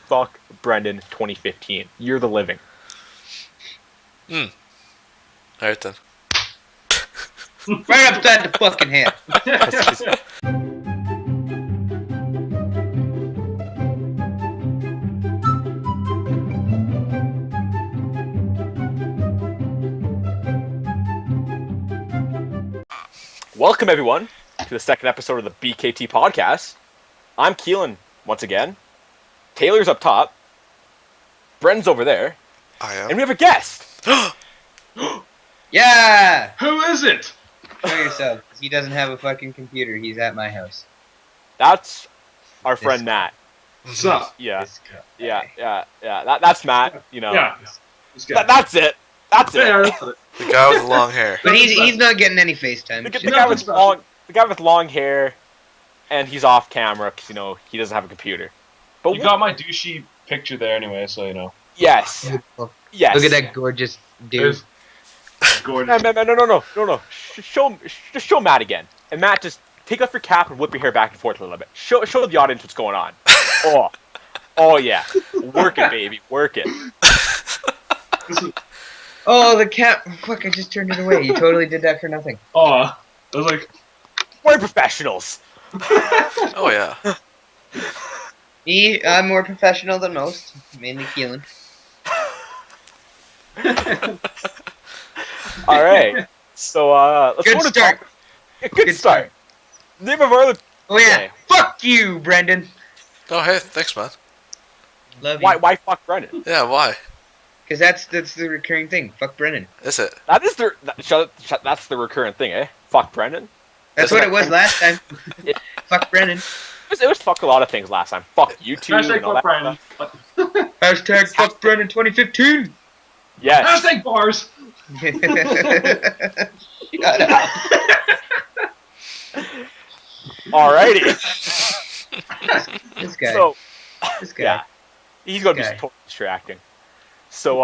Fuck Brendan 2015. You're the living. Alright then. Right upside the fucking head. Welcome, everyone, to the second episode of the BKT Podcast. I'm Keelan, once again. Taylor's up top. Bren's over there. I am. And we have a guest. Yeah! Who is it? Show yourself. 'Cause he doesn't have a fucking computer. He's at my house. That's our This friend guy. Matt. What's up? Yeah, This guy. yeah. That's Matt, you know. Yeah. This guy. That's it. That's it. Yeah, that's it. The guy with the long hair. But he's not getting any FaceTime. The She's guy not with special. the guy with long hair, and he's off camera because, you know, he doesn't have a computer. But You got my douchey picture there anyway, so you know. yes, yes. Look at that gorgeous dude. There's gorgeous. No. Just show Matt again, and Matt, just take off your cap and whip your hair back and forth a little bit. Show the audience what's going on. Oh yeah, work it, baby, work it. Oh, the cat. Fuck, I just turned it away. You totally did that for nothing. Oh, I was like, We're professionals. Oh yeah. Me, I'm more professional than most. Mainly Keelan. All right, so let's Good go to start. Good start. Name of our other. Oh yeah. Okay. Fuck you, Brendan. Oh hey, thanks man. Love you. Why fuck Brendan? Yeah, why? Because that's the recurring thing. Fuck Brendan. Is it? That is that's the recurrent thing, eh? Fuck Brendan. That's Isn't what it- it was last time. Fuck Brendan. It was fuck a lot of things last time. Fuck YouTube hashtag and all fuck that Brian. stuff. Hashtag fuck Brendan 2015. Yes. Hashtag bars. Shut up. Alrighty. This guy. So this guy. yeah, he's gonna be Guy. totally distracting. So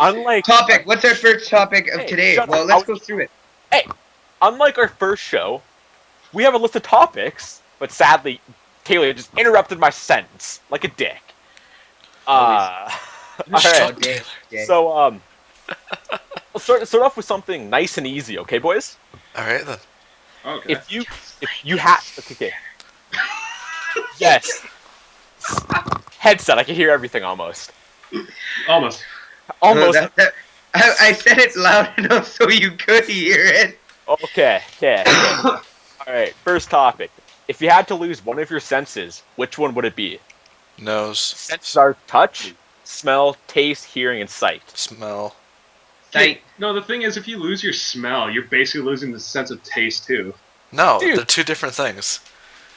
unlike Topic. What's our first topic of Hey, today? shut Well, up. let's go through it. unlike our first show, we have a list of topics, but sadly, Taylor just interrupted my sentence like a dick. All Shut right. up, Okay. Okay. So let's start off with something nice and easy, okay, boys? Alright then. Okay. If you had okay. Yes. Headset, I can hear everything almost. Almost. Almost. I said it loud enough so you could hear it. Okay. Alright, first topic. If you had to lose one of your senses, which one would it be? Nose. Senses are touch, smell, taste, hearing, and sight. Smell. Sight. No, the thing is, if you lose your smell, you're basically losing the sense of taste too. No, Dude. they're two different things.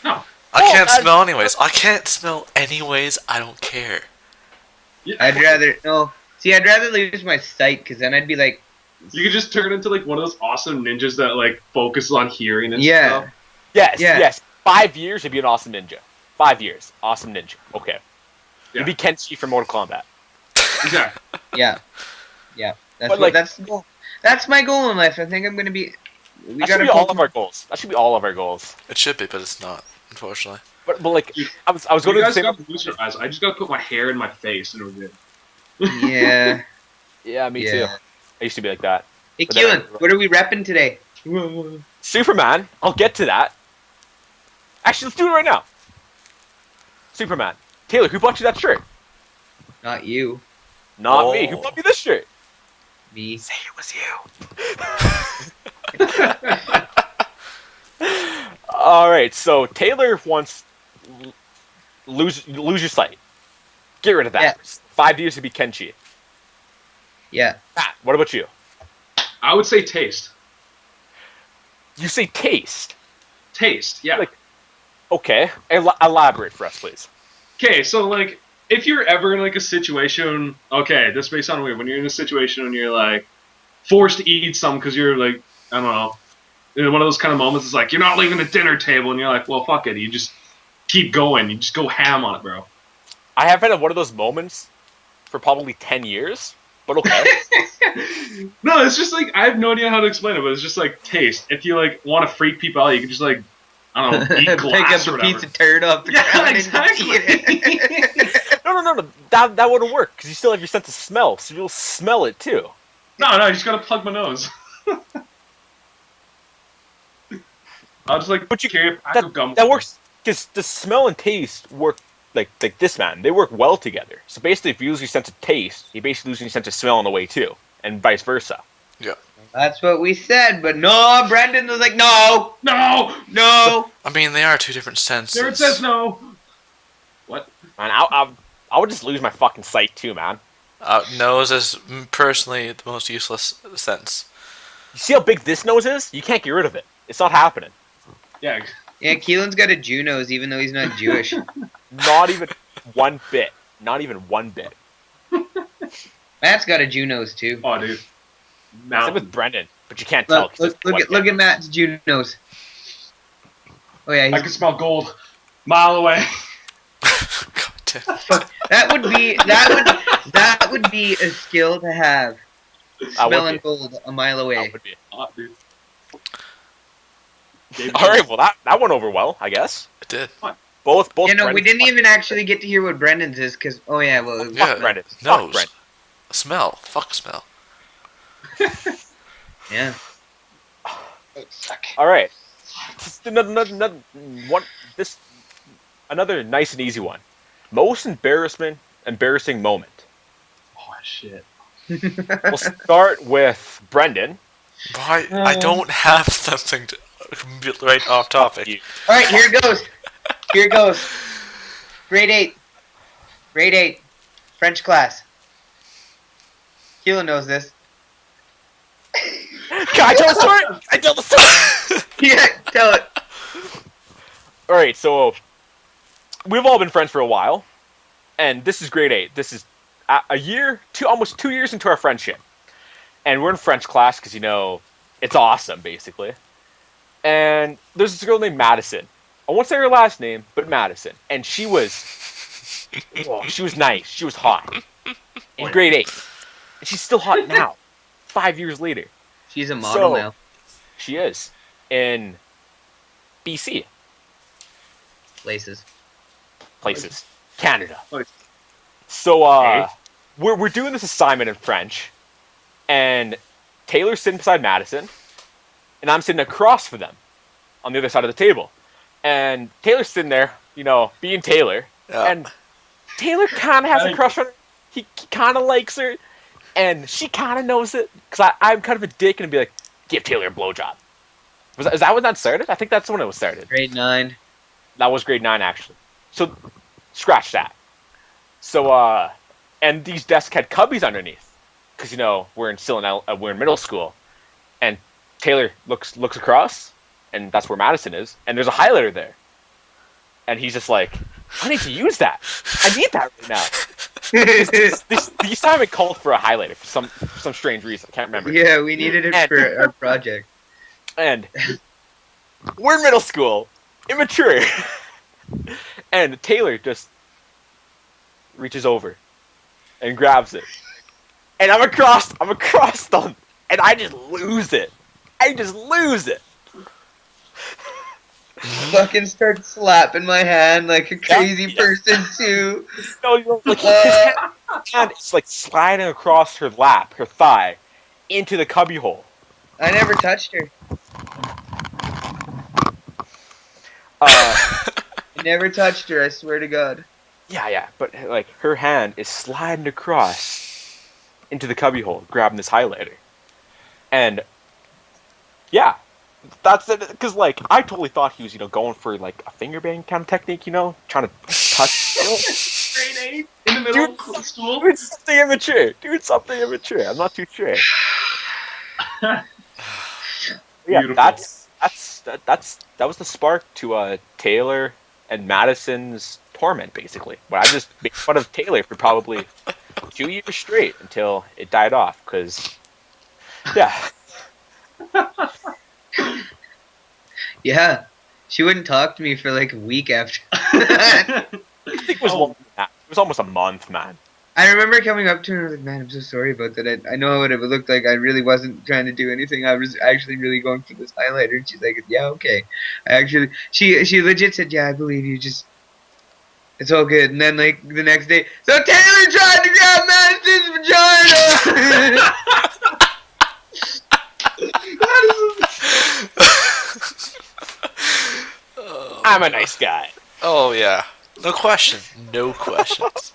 No. I Oh, can't that- smell anyways. I can't smell anyways. I don't care. I'd rather no. See, I'd rather lose my sight because then I'd be like, You could just turn into like one of those awesome ninjas that like focuses on hearing and yeah, stuff. Yes, Yeah. yes. 5 years, you'd be an awesome ninja. 5 years. Awesome ninja. Okay. Yeah. You'd be Kenshi from Mortal Kombat. Exactly. yeah. That's But, what, like- that's the goal. That's my goal in life. I think I'm gonna be. We That should gotta be all of our goals. That should be all of our goals. It should be, but it's not, unfortunately. But like, I was You going to guys say. got to lose your eyes. I just got to put my hair in my face and we're good. Yeah. Yeah, me too. Yeah. I used to be like that. Hey, But then Keelan, what are we repping today? Superman. I'll get to that. Actually, let's do it right now. Superman. Taylor, who bought you that shirt? Not you. Not me. Oh. Who bought me this shirt? Me. Say it was you. All right. So Taylor wants lose your sight. Get rid of that. Yeah. 5 years to be Kenshi. Yeah. Matt, what about you? I would say taste. You say taste. Taste, yeah. Like- Okay. Elaborate for us, please. Okay, so like, if you're ever in like a situation, okay, this may sound weird, when you're in a situation and you're like forced to eat something because you're like, I don't know, in one of those kind of moments, it's like you're not leaving the dinner table, and you're like, well, fuck it, you just keep going, you just go ham on it, bro. I have had one of those moments for probably 10 years, but okay. No, it's just like I have no idea how to explain it, but it's just like taste. If you like want to freak people out, you can just like, I don't know, eat Pick glass up or a whatever. pizza turd off the Yeah, ground and exactly. eat it. No. That wouldn't work because you still have your sense of smell, so you'll smell it too. No, you just gotta plug my nose. I'll just like But you carry a pack of gum. that works because the smell and taste work like this, man. They work well together. So basically, if you lose your sense of taste, you basically lose your sense of smell on the way too, and vice versa. Yeah. That's what we said, but no, Brendan was like, no. No. I mean, they are two different senses. There it says no. What? Man, I would just lose my fucking sight too, man. Nose is personally the most useless sense. You see how big this nose is? You can't get rid of it. It's not happening. Yeah. Yeah, Keelan's got a Jew nose, even though he's not Jewish. Not even one bit. Not even one bit. Matt's got a Jew nose too. Oh, dude. Same Now. with Brendan, but you can't tell. Look at Matt's Jew nose. Oh yeah, I he's, can smell gold. Mile away. God damn. that would be a skill to have. That would Smelling be. gold a mile away. That would be. Oh, dude. All right, well that went over well, I guess. It did. Both. You know, we Brendan's didn't even actually get to hear what Brendan's is, because, oh yeah, well, it was Yeah. Brendan. Nose. Fuck Brendan. Smell. Fuck smell. yeah. All right. Just another nice and easy one. Most embarrassing moment. Oh, shit. We'll start with Brendan. Why? I don't have something to right off topic. You. All right, here it goes. Here it goes. Grade 8. Grade 8. French class. Keelan knows this. Can I tell the story? I tell the story. Yeah, tell it. All right, so we've all been friends for a while, and this is grade 8. This is almost 2 years into our friendship, and we're in French class because it's awesome, basically. And there's this girl named Madison. I won't say her last name, but Madison, and she was nice. She was hot in grade 8, and she's still hot now, 5 years later. She's a model So- now. She is in BC. Places. Places. Canada. Places. So Okay. we're doing this assignment in French, and Taylor's sitting beside Madison, and I'm sitting across from them on the other side of the table. And Taylor's sitting there, being Taylor, Yeah. and Taylor kind of has a crush on her. He kind of likes her, and she kind of knows it, because I'm kind of a dick and be like, give Taylor a blowjob. Is that when that started? I think that's when it was started. Grade 9. That was grade 9, actually. So, scratch that. So, and these desks had cubbies underneath, because we're in middle school, and Taylor looks across, and that's where Madison is, and there's a highlighter there, and he's just like, I need to use that. I need that right now. The assignment called for a highlighter for some strange reason. I can't remember. Yeah, we needed it for our project. And we're in middle school, immature. And Taylor just reaches over and grabs it. And I'm across them. And I just lose it. Fucking start slapping my hand like a crazy person too. Like his hand is like sliding across her lap, her thigh, into the cubby hole. I never touched her. I never touched her, I swear to God. Yeah, but like her hand is sliding across into the cubby hole, grabbing this highlighter. And yeah, that's it. Because like I totally thought he was, going for like a finger bang kind of technique, trying to touch. Grade 8 in the middle of school. Doing something immature. I'm not too sure. Yeah, Beautiful. that was the spark to Taylor and Madison's torment, basically. But I just made fun of Taylor for probably 2 years straight until it died off. Because, yeah. Yeah, she wouldn't talk to me for like a week after. I think it was longer than that. It was almost a month, man. I remember coming up to her and I was like, man, I'm so sorry about that. I know what it would look like. I really wasn't trying to do anything. I was actually really going for this highlighter. And she's like, yeah, okay. She legit said, yeah, I believe you. Just It's all good. And then, like, the next day, so Taylor tried to grab Madison's vagina! I'm a nice guy. Oh yeah, no question, no questions.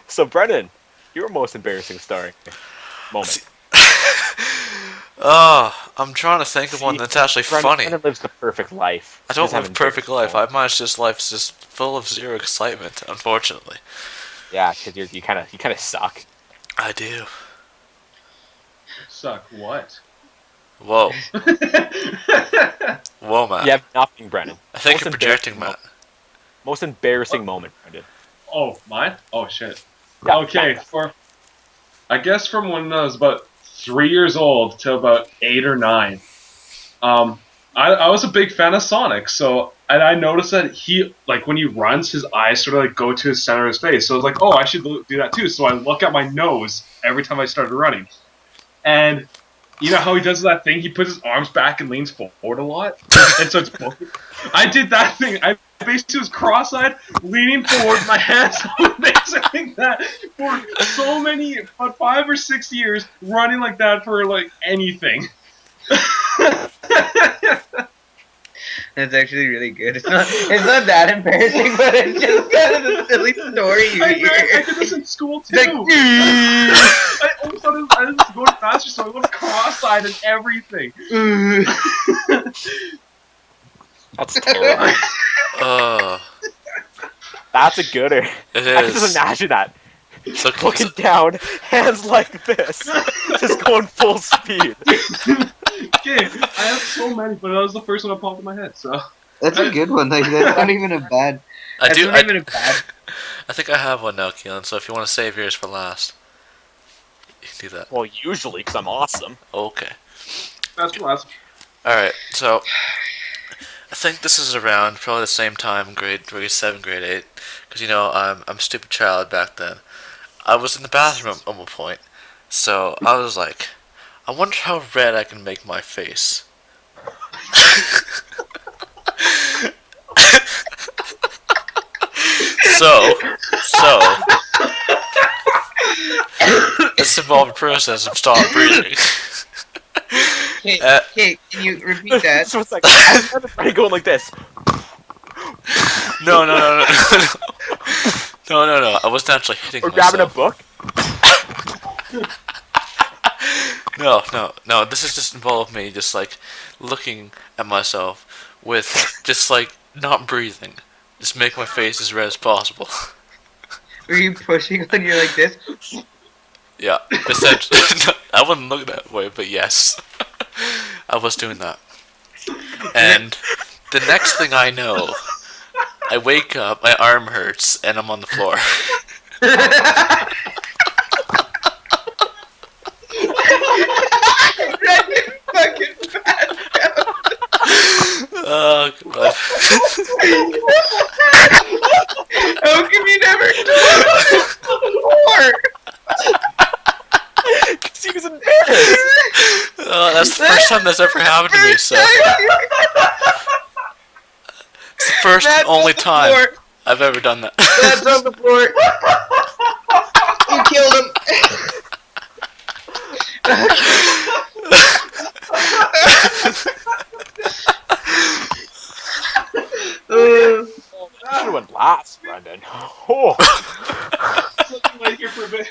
So Brennan, your most embarrassing moment. I'm trying to think of one that's actually funny. Brennan lives the perfect life. I don't He's live a having perfect life. moments. Life's just full of zero excitement, unfortunately. Yeah, because you kind of suck. I do. Suck what? Whoa. Whoa, man. You have nothing, Brennan. I think Most you're projecting, embarrassing Matt. Most embarrassing moment, Brendan. Oh, mine? Oh, shit. Yeah, Okay, yeah. I guess from when I was about 3 years old to about 8 or 9, I was a big fan of Sonic, and I noticed that he, like, when he runs, his eyes sort of, like, go to the center of his face. So I was like, oh, I should do that too. So I look at my nose every time I started running. And you know how he does that thing? He puts his arms back and leans forward a lot? And so it's both. I did that thing. I basically was cross-eyed, leaning forward, my hands on my face, like that for so many, about 5 or 6 years, running like that for, like, anything. That's actually really good. It's not that embarrassing, but it's just kind of a silly story you I hear. did this in school, too. Like, I always thought I was going faster, so I went cross-eyed and everything. That's terrible. That's a gooder. It I can just is. imagine that. So Looking down, hands like this, just going full speed. Okay, I have so many, but that was the first one that popped in my head, so... That's a good one. Like, that's not even a bad. I That's do. not even a bad. I think I have one now, Keelan. So if you want to save yours for last, you can do that. Well, usually, because I'm awesome. Okay. That's the last. All right. So I think this is around probably the same time, grade 7, grade 8, because I'm a stupid child back then. I was in the bathroom at one point, so I was like, I wonder how red I can make my face. So, this involved a process of stop breathing. Okay, can you repeat that? So it's like, I started Freddy going like this. No. I wasn't actually hitting Or myself. grabbing a book. No. This is just involved me just like looking at myself with just like not breathing. Just make my face as red as possible. Were you pushing when you're like this? Yeah, essentially. I wouldn't look that way, but yes. I was doing that. And the next thing I know, I wake up, my arm hurts, and I'm on the floor. Fucking bad. Oh, God. How come you never told us before? Because he was embarrassed. That's the first time that's ever happened to me, so it's the first and only time I've ever done that. That's on the floor. You killed him. You should have went last, Brendan. Oh. Something like your forbidden.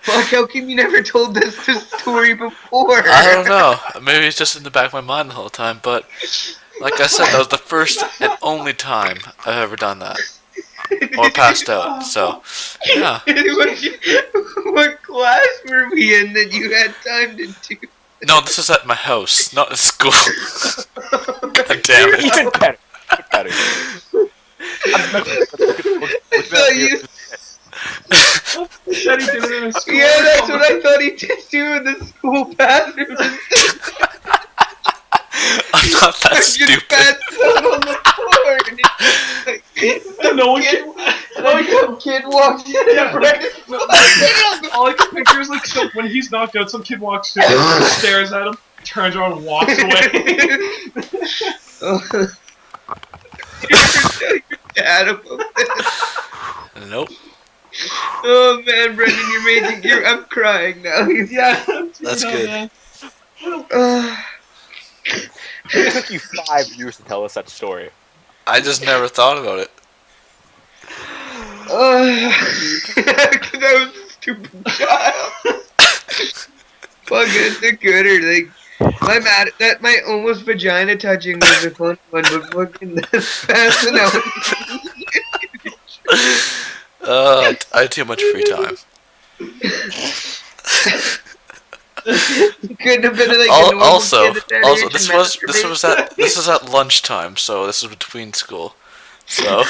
Fuck, how come you never told us this story before? I don't know. Maybe it's just in the back of my mind the whole time, but like I said, that was the first and only time I've ever done that. Or passed out, so, yeah. What class were we in that you had time to do? No, this is at my house, not at school. God damn it. Even better. Better. So you... Said he did it in a school. Yeah, that's what I thought he did do in the school bathroom. I'm not that Fucking stupid. fat son on the floor. And it's No one kid, can. some kid walks in Yeah, and right. fucking All I can picture is like when he's knocked out, some kid walks in, stares at him, turns around, and walks away. Tell your dad about this. Nope. Oh man, Brendan, I'm crying now. Yeah, That's good. Man. It took you 5 years to tell us that story. I just never thought about it. Because I was a stupid child. Fucking it's a gooder. Like, my almost vagina touching was a fun one, but fucking that's passing out. I had too much free time. Couldn't have been like a normal Also, kid at that age this was at lunchtime, so this was between school. So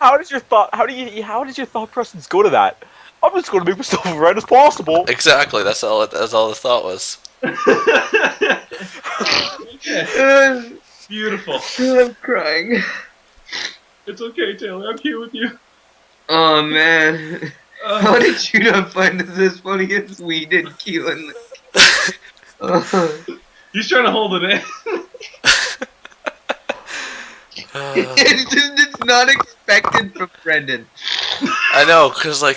How does your thought process go to that? I'm just going to make myself as right as possible. exactly, that's all the thought was. Beautiful. I'm crying. It's okay, Taylor. I'm here with you. Oh man. How did you not find this as funny as we did, Keelan? He's trying to hold it in. It's not expected from Brendan. I know, cause I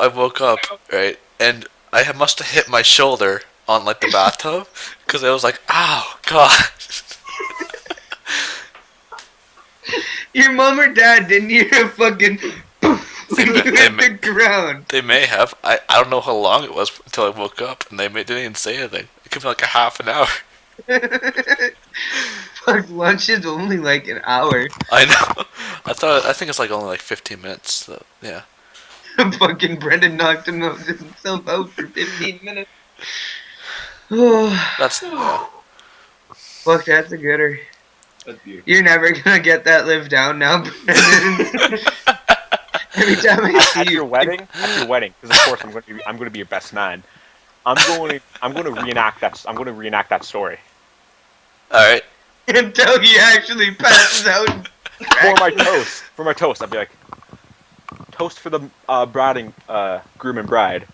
woke up right, and I must have hit my shoulder on like the bathtub, cause I was like, "Ow, God." Your mom or dad didn't hear a fucking They when you hit the ground. They may have. I don't know how long it was until I woke up, and didn't even say anything. It could be like a half an hour. Fuck, lunch is only like an hour. I know. I think it's like only like 15 minutes. So yeah. Fucking Brendan knocked himself out for 15 minutes. Oh, That's yeah. fuck, that's a gooder. That's beautiful. You're never gonna get that lived down now, Brendan. Every time I see At you, your wedding, because of course I'm going to be your best man. I'm going to reenact that story. All right. until he actually passes out. And For my toast, I'd be like, toast for the groom and bride.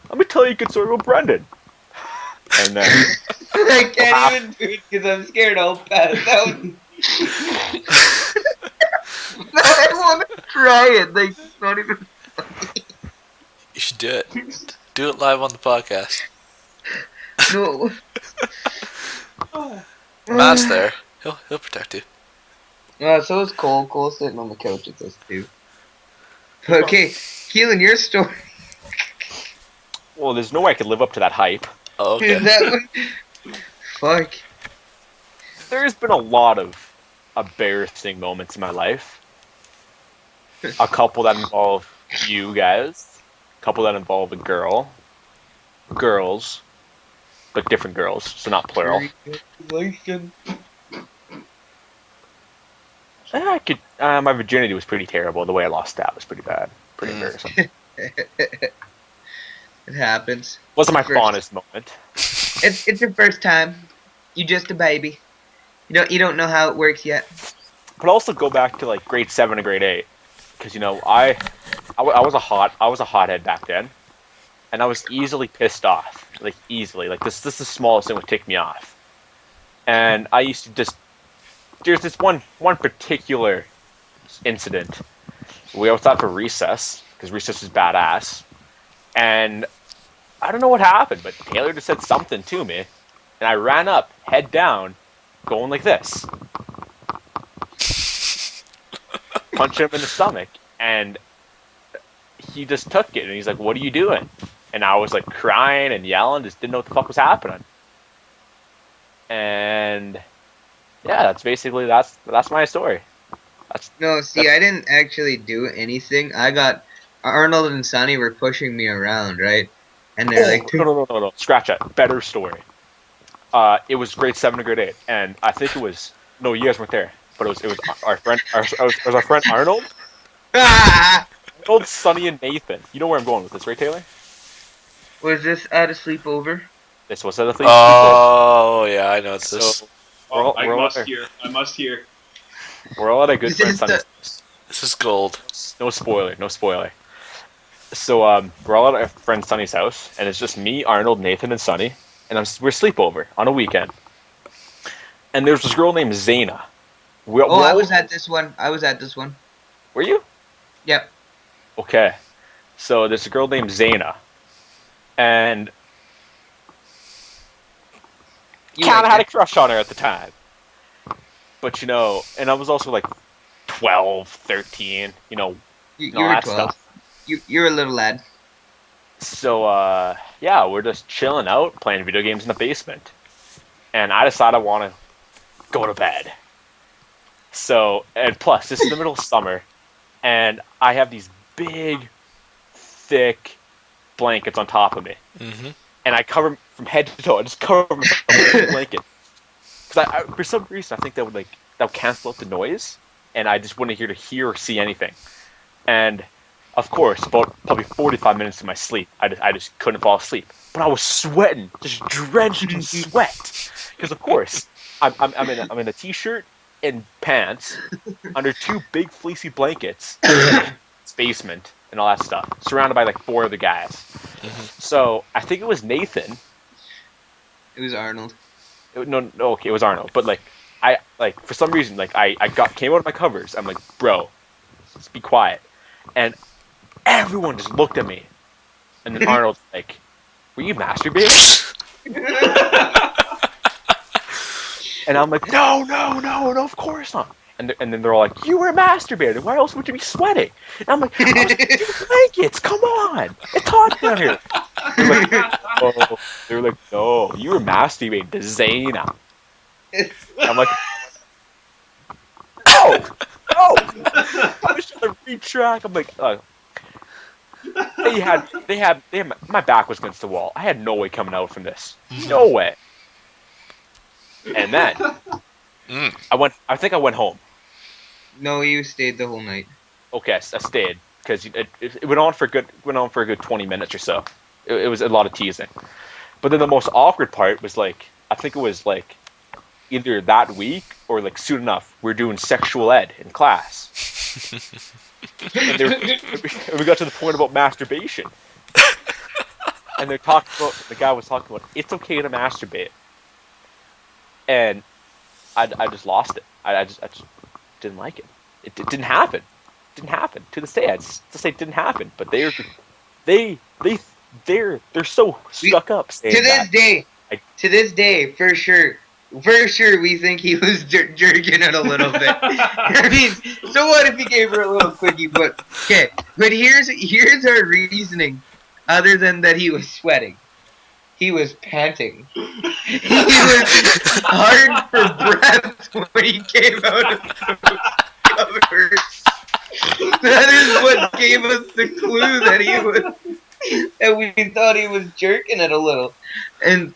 Let me tell you a good story about Brendan. And then I can't even do it because I'm scared I'll pass out. I want to try it. Like, it's not even funny. You should do it. Do it live on the podcast. No. Matt's there. He'll protect you. So is Cole. Cole's sitting on the couch with us too. Okay, Keelan, your story. well, there's no way I could live up to that hype. Oh, okay. Is that one? Fuck. There's been a lot of embarrassing moments in my life. A couple that involve you guys. A couple that involve a girl. Girls. But different girls, so not plural. I could. My virginity was pretty terrible. The way I lost that was pretty bad. Pretty embarrassing. It happens. Wasn't my First. fondest moment. It's your first time. You're just a baby. You don't know how it works yet. But also go back to like grade 7 to grade 8, because I was a hothead back then, and I was easily pissed off, like easily. Like this is the smallest thing would tick me off, and I used to just. There's this one particular incident. We always thought for recess, because recess was badass, and I don't know what happened, but Taylor just said something to me, and I ran up, head down, going like this. Punch him in the stomach, and he just took it, and he's like, "What are you doing?" And I was like crying and yelling, just didn't know what the fuck was happening. And yeah, that's basically that's my story. No, see, I didn't actually do anything. I got Arnold and Sonny were pushing me around, right? And they're like, No. Scratch that. Better story. It was grade 7 to grade 8, and I think it was no, you guys weren't there, but it was our friend, our friend Arnold, ah! Arnold, Sonny, and Nathan. You know where I'm going with this, right, Taylor? Was this at a sleepover? This was at a thing. Oh yeah, I know it's this. So I must hear. we're all at a good This friend is Sonny's. This is gold. No spoiler. So we're all at our friend Sonny's house, and it's just me, Arnold, Nathan, and Sonny, and we're sleepover on a weekend. And there's this girl named Zaina. I was at this one. Were you? Yep. Okay. So there's a girl named Zaina. And kind of had a crush on her at the time. But, you know, and I was also like 12, 13, you know, You all were that 12. stuff. You're a little lad. So, yeah, we're just chilling out, playing video games in the basement. And I decided I want to go to bed. So, and plus, this is the middle of summer, and I have these big, thick blankets on top of me. Mm-hmm. And I cover from head to toe. I just cover myself with a blanket. Because I, for some reason, I think that would cancel out the noise, and I just wouldn't hear or see anything. And of course, about probably 45 minutes of my sleep, I just couldn't fall asleep. But I was sweating, just drenched in sweat. Because of course, I'm in a t-shirt and pants under two big fleecy blankets, it's basement and all that stuff, surrounded by like 4 other guys. Mm-hmm. So I think it was Nathan. It was Arnold. Okay, it was Arnold. But I for some reason I came out of my covers. I'm like, bro, let's be quiet. And everyone just looked at me. And then Arnold's like, were you masturbating? And I'm like, no, of course not. And then they're all like, you were masturbating. Why else would you be sweating? And I'm like, I was in blankets. Come on. It's hot down here. They were like, no, you were masturbating to Zaina. And I'm like, no. I was trying to retract. I'm like, they had my back was against the wall. I had no way coming out from this. No way. And then I think I went home. No, you stayed the whole night. Okay, I stayed because it went on for a good 20 minutes or so. It was a lot of teasing. But then the most awkward part was I think it was either that week or soon enough we're doing sexual ed in class. And we got to the point about masturbation. And the guy was talking about it's okay to masturbate. And I just lost it. I just didn't like it. It didn't happen. It didn't happen. To this day, I just say it didn't happen. But they're so stuck up. To this day, for sure, we think he was jerking it a little bit. I mean, so what if he gave her a little quickie? But okay, but here's our reasoning. Other than that, he was sweating. He was panting. He was hard for breath when he came out of the covers. That is what gave us the clue that we thought he was jerking it a little. And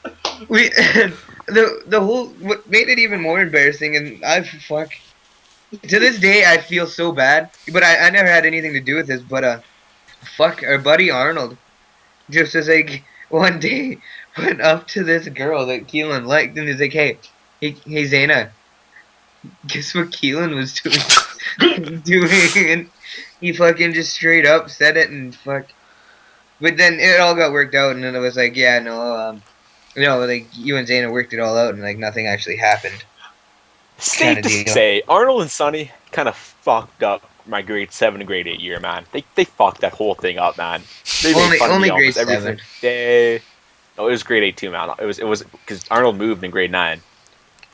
the whole, what made it even more embarrassing, and to this day I feel so bad, but I never had anything to do with this, but our buddy Arnold just was one day went up to this girl that Keelan liked, and he's like, hey Zaina, guess what Keelan was doing? And he fucking just straight up said it, and but then it all got worked out, and then it was like, yeah, no, you and Zaina worked it all out, and nothing actually happened. Safe to say, Arnold and Sonny kind of fucked up my grade 7 and grade 8 year, man. They fucked that whole thing up, man. They made fun of me grade 7. Every day. No, it was grade 8 too, man. It was because Arnold moved in grade 9.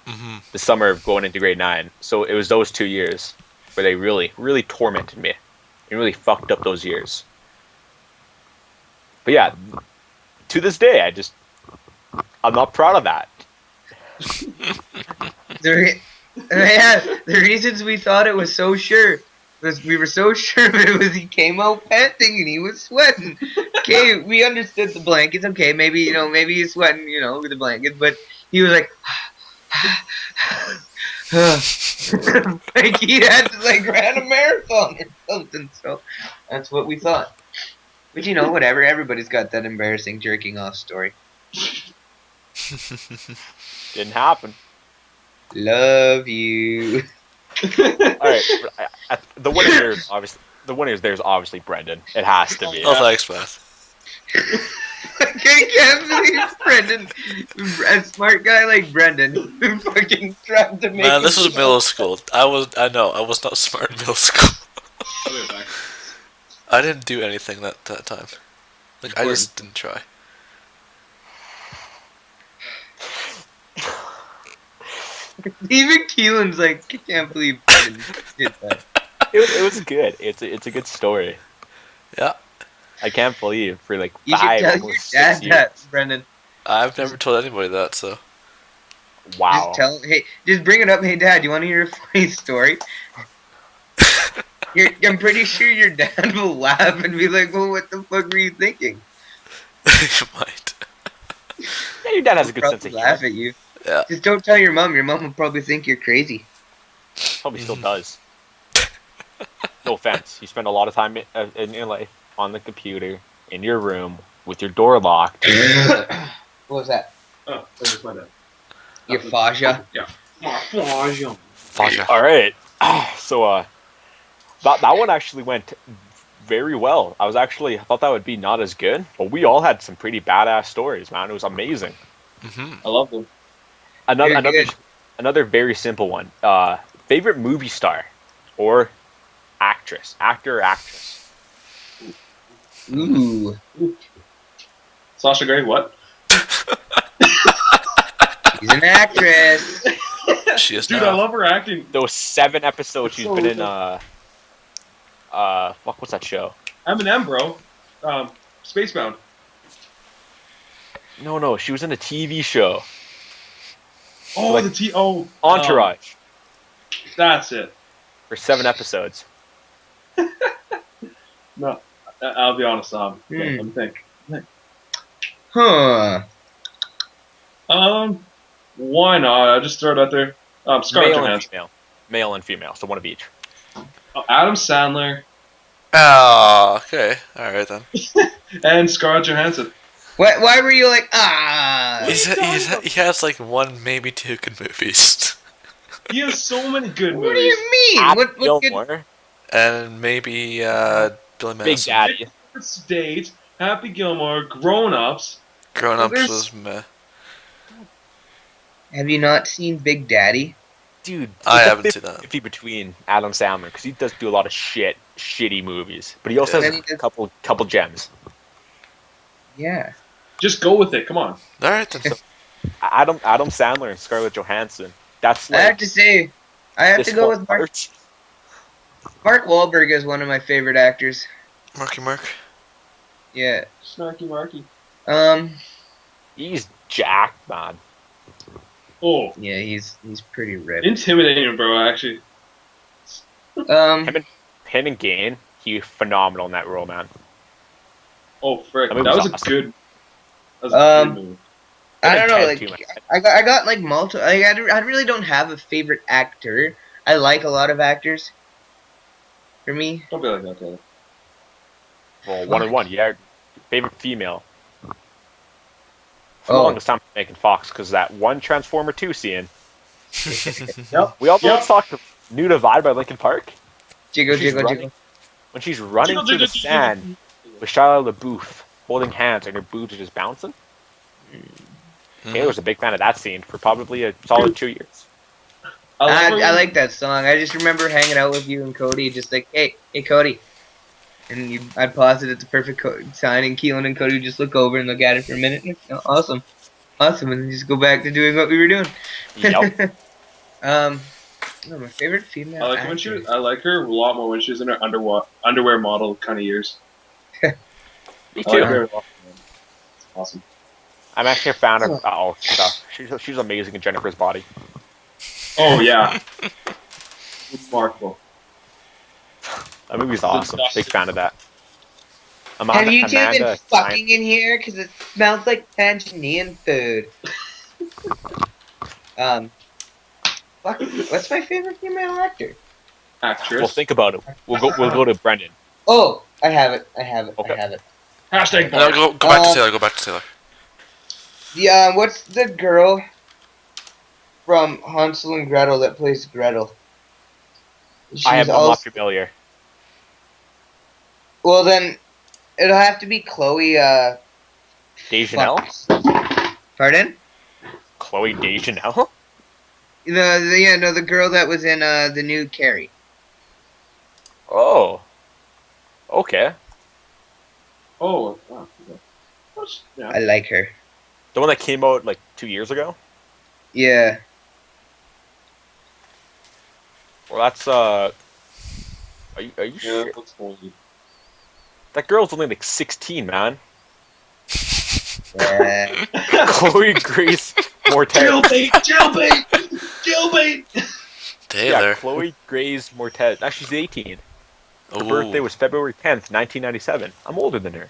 Mm-hmm. The summer of going into grade 9. So it was those 2 years where they really, really tormented me. It really fucked up those years. But yeah, to this day, I'm not proud of that. The reasons we thought it was so sure was we were so sure it was he came out panting and he was sweating. Okay, we understood the blankets. Okay, maybe he's sweating, with the blanket, but he was like he had ran a marathon or something. So that's what we thought. But whatever. Everybody's got that embarrassing jerking off story. Didn't happen. Love you. All right, the winner there is obviously Brendan. It has to be. Oh, thanks, Beth. I can't believe Brendan, a smart guy like Brendan, fucking tried to make. Man, this him- was middle school. I was not smart in middle school. I'll be right back. I didn't do anything that time. Like, I just didn't try. Even Keelan's like, I can't believe Brendan did that. It was good. It's a good story. Yeah. I can't believe for like You should 5, tell your almost dad 6 years. that, Brendan. I've never told anybody that, so. Wow. Just bring it up. Hey, Dad, you want to hear a funny story? I'm pretty sure your dad will laugh and be like, well, what the fuck were you thinking? You might. Yeah, your dad has a good Probably sense of laugh humor. at you. Yeah. Just don't tell your mom. Your mom will probably think you're crazy. Probably still does. No offense. You spend a lot of time in your life on the computer, in your room, with your door locked. What was that? Oh, that was my dad. Your fascia? Yeah. Fascia. Fascia. All right. So that one actually went very well. I thought that would be not as good, but we all had some pretty badass stories, man. It was amazing. Mm-hmm. I love them. Another very simple one. Favorite movie star or actress, actor or actress. Ooh. Sasha Grey, what? She's an actress. She is Dude, now. I love her acting. Those 7 episodes she's So been in. good. What's that show? Eminem, bro. Spacebound. No, she was in a TV show. Oh, Like- Entourage That's it. for 7 episodes. No, I'll be honest. Let Hmm. me think. Huh. Why not? I'll just throw it out there. Scarlett Male and Johansson. female. Male and female, so one of each. Adam Sandler Oh, okay. Alright then. and Scarlett Johansson. Why were you like, ah? He has like 1, maybe 2 good movies. He has so many good What do movies. you mean? Happy What good? Gilmore, And maybe Billy Big Madison. Daddy. State, Happy Gilmore, Grown Ups. Grown Ups There's- was meh. Have you not seen Big Daddy? Dude, I it's a haven't seen that. 50 between Adam Sandler because he does do a lot of shitty movies, but he also Yeah. has a couple gems. Yeah. Just go with it. Come on. Alright then. Adam Sandler and Scarlett Johansson. That's I have like to say, I have this to go whole with Mark. art. Mark Wahlberg is one of my favorite actors. Marky Mark. Yeah. Snarky Marky. He's jacked, man. Oh, Yeah, he's pretty ripped. intimidating, bro. Actually. Um. Him and Gain, he's phenomenal in that role, man. Oh, frick. That That movie was was a awesome. good. That was a good movie. I don't know, Ted like too, man. I got like multiple. I really don't have a favorite actor. I like a lot of actors. For me, Don't be like that, Taylor. Well, 1 and 1. Yeah, favorite female. For Oh. the longest time making Fox because that one Transformer 2 scene. Yep. We also Yep. talked New Divide by Linkin Park. jiggle, She's jiggle, running. jiggle. When she's running Jiggle, through the jiggle, jiggle, sand with Shia LaBeouf holding hands and her boobs are just bouncing. Taylor's a big fan of that scene for probably a solid 2 years. I like that song. I just remember hanging out with you and Cody, just like, hey, Cody. And I'd pause it at the perfect sign, and Keelan and Cody would just look over and look at it for a minute. And, awesome, and then just go back to doing what we were doing. Yep. No, my favorite female. I like her when she actor. was, I like her a lot more when she was in her underwear model kind of years. Me I like too. her a lot. It's awesome. I'm actually a fan of stuff. She's amazing in Jennifer's Body. Oh yeah. Remarkable. That movie's awesome. Big fan of that. Have you two been Amanda fucking in here? Because it smells like Tanzanian food. What's my favorite female actor? Actress. Well, think about it. We'll go to Brendan. Oh, I have it. Okay. Hashtag No, Bart. go back to Taylor. Go back to Taylor. The what's the girl from Hansel and Gretel that plays Gretel? I'm not familiar. Well, then it'll have to be Chloe. Deschanel? Pardon? Chloe Deschanel? The girl that was in the new Carrie. Oh. Okay. Oh, wow. Yeah. I like her. The one that came out like 2 years ago? Yeah. Well, that's Are you Yeah, sure? that's holy. That girl's only like 16, man. Yeah. Chloe Grace Moretz. Jailbait! Jailbait! Taylor. Yeah, Chloe Grace Moretz. Now she's 18. Her Ooh. birthday was February 10th, 1997. I'm older than her.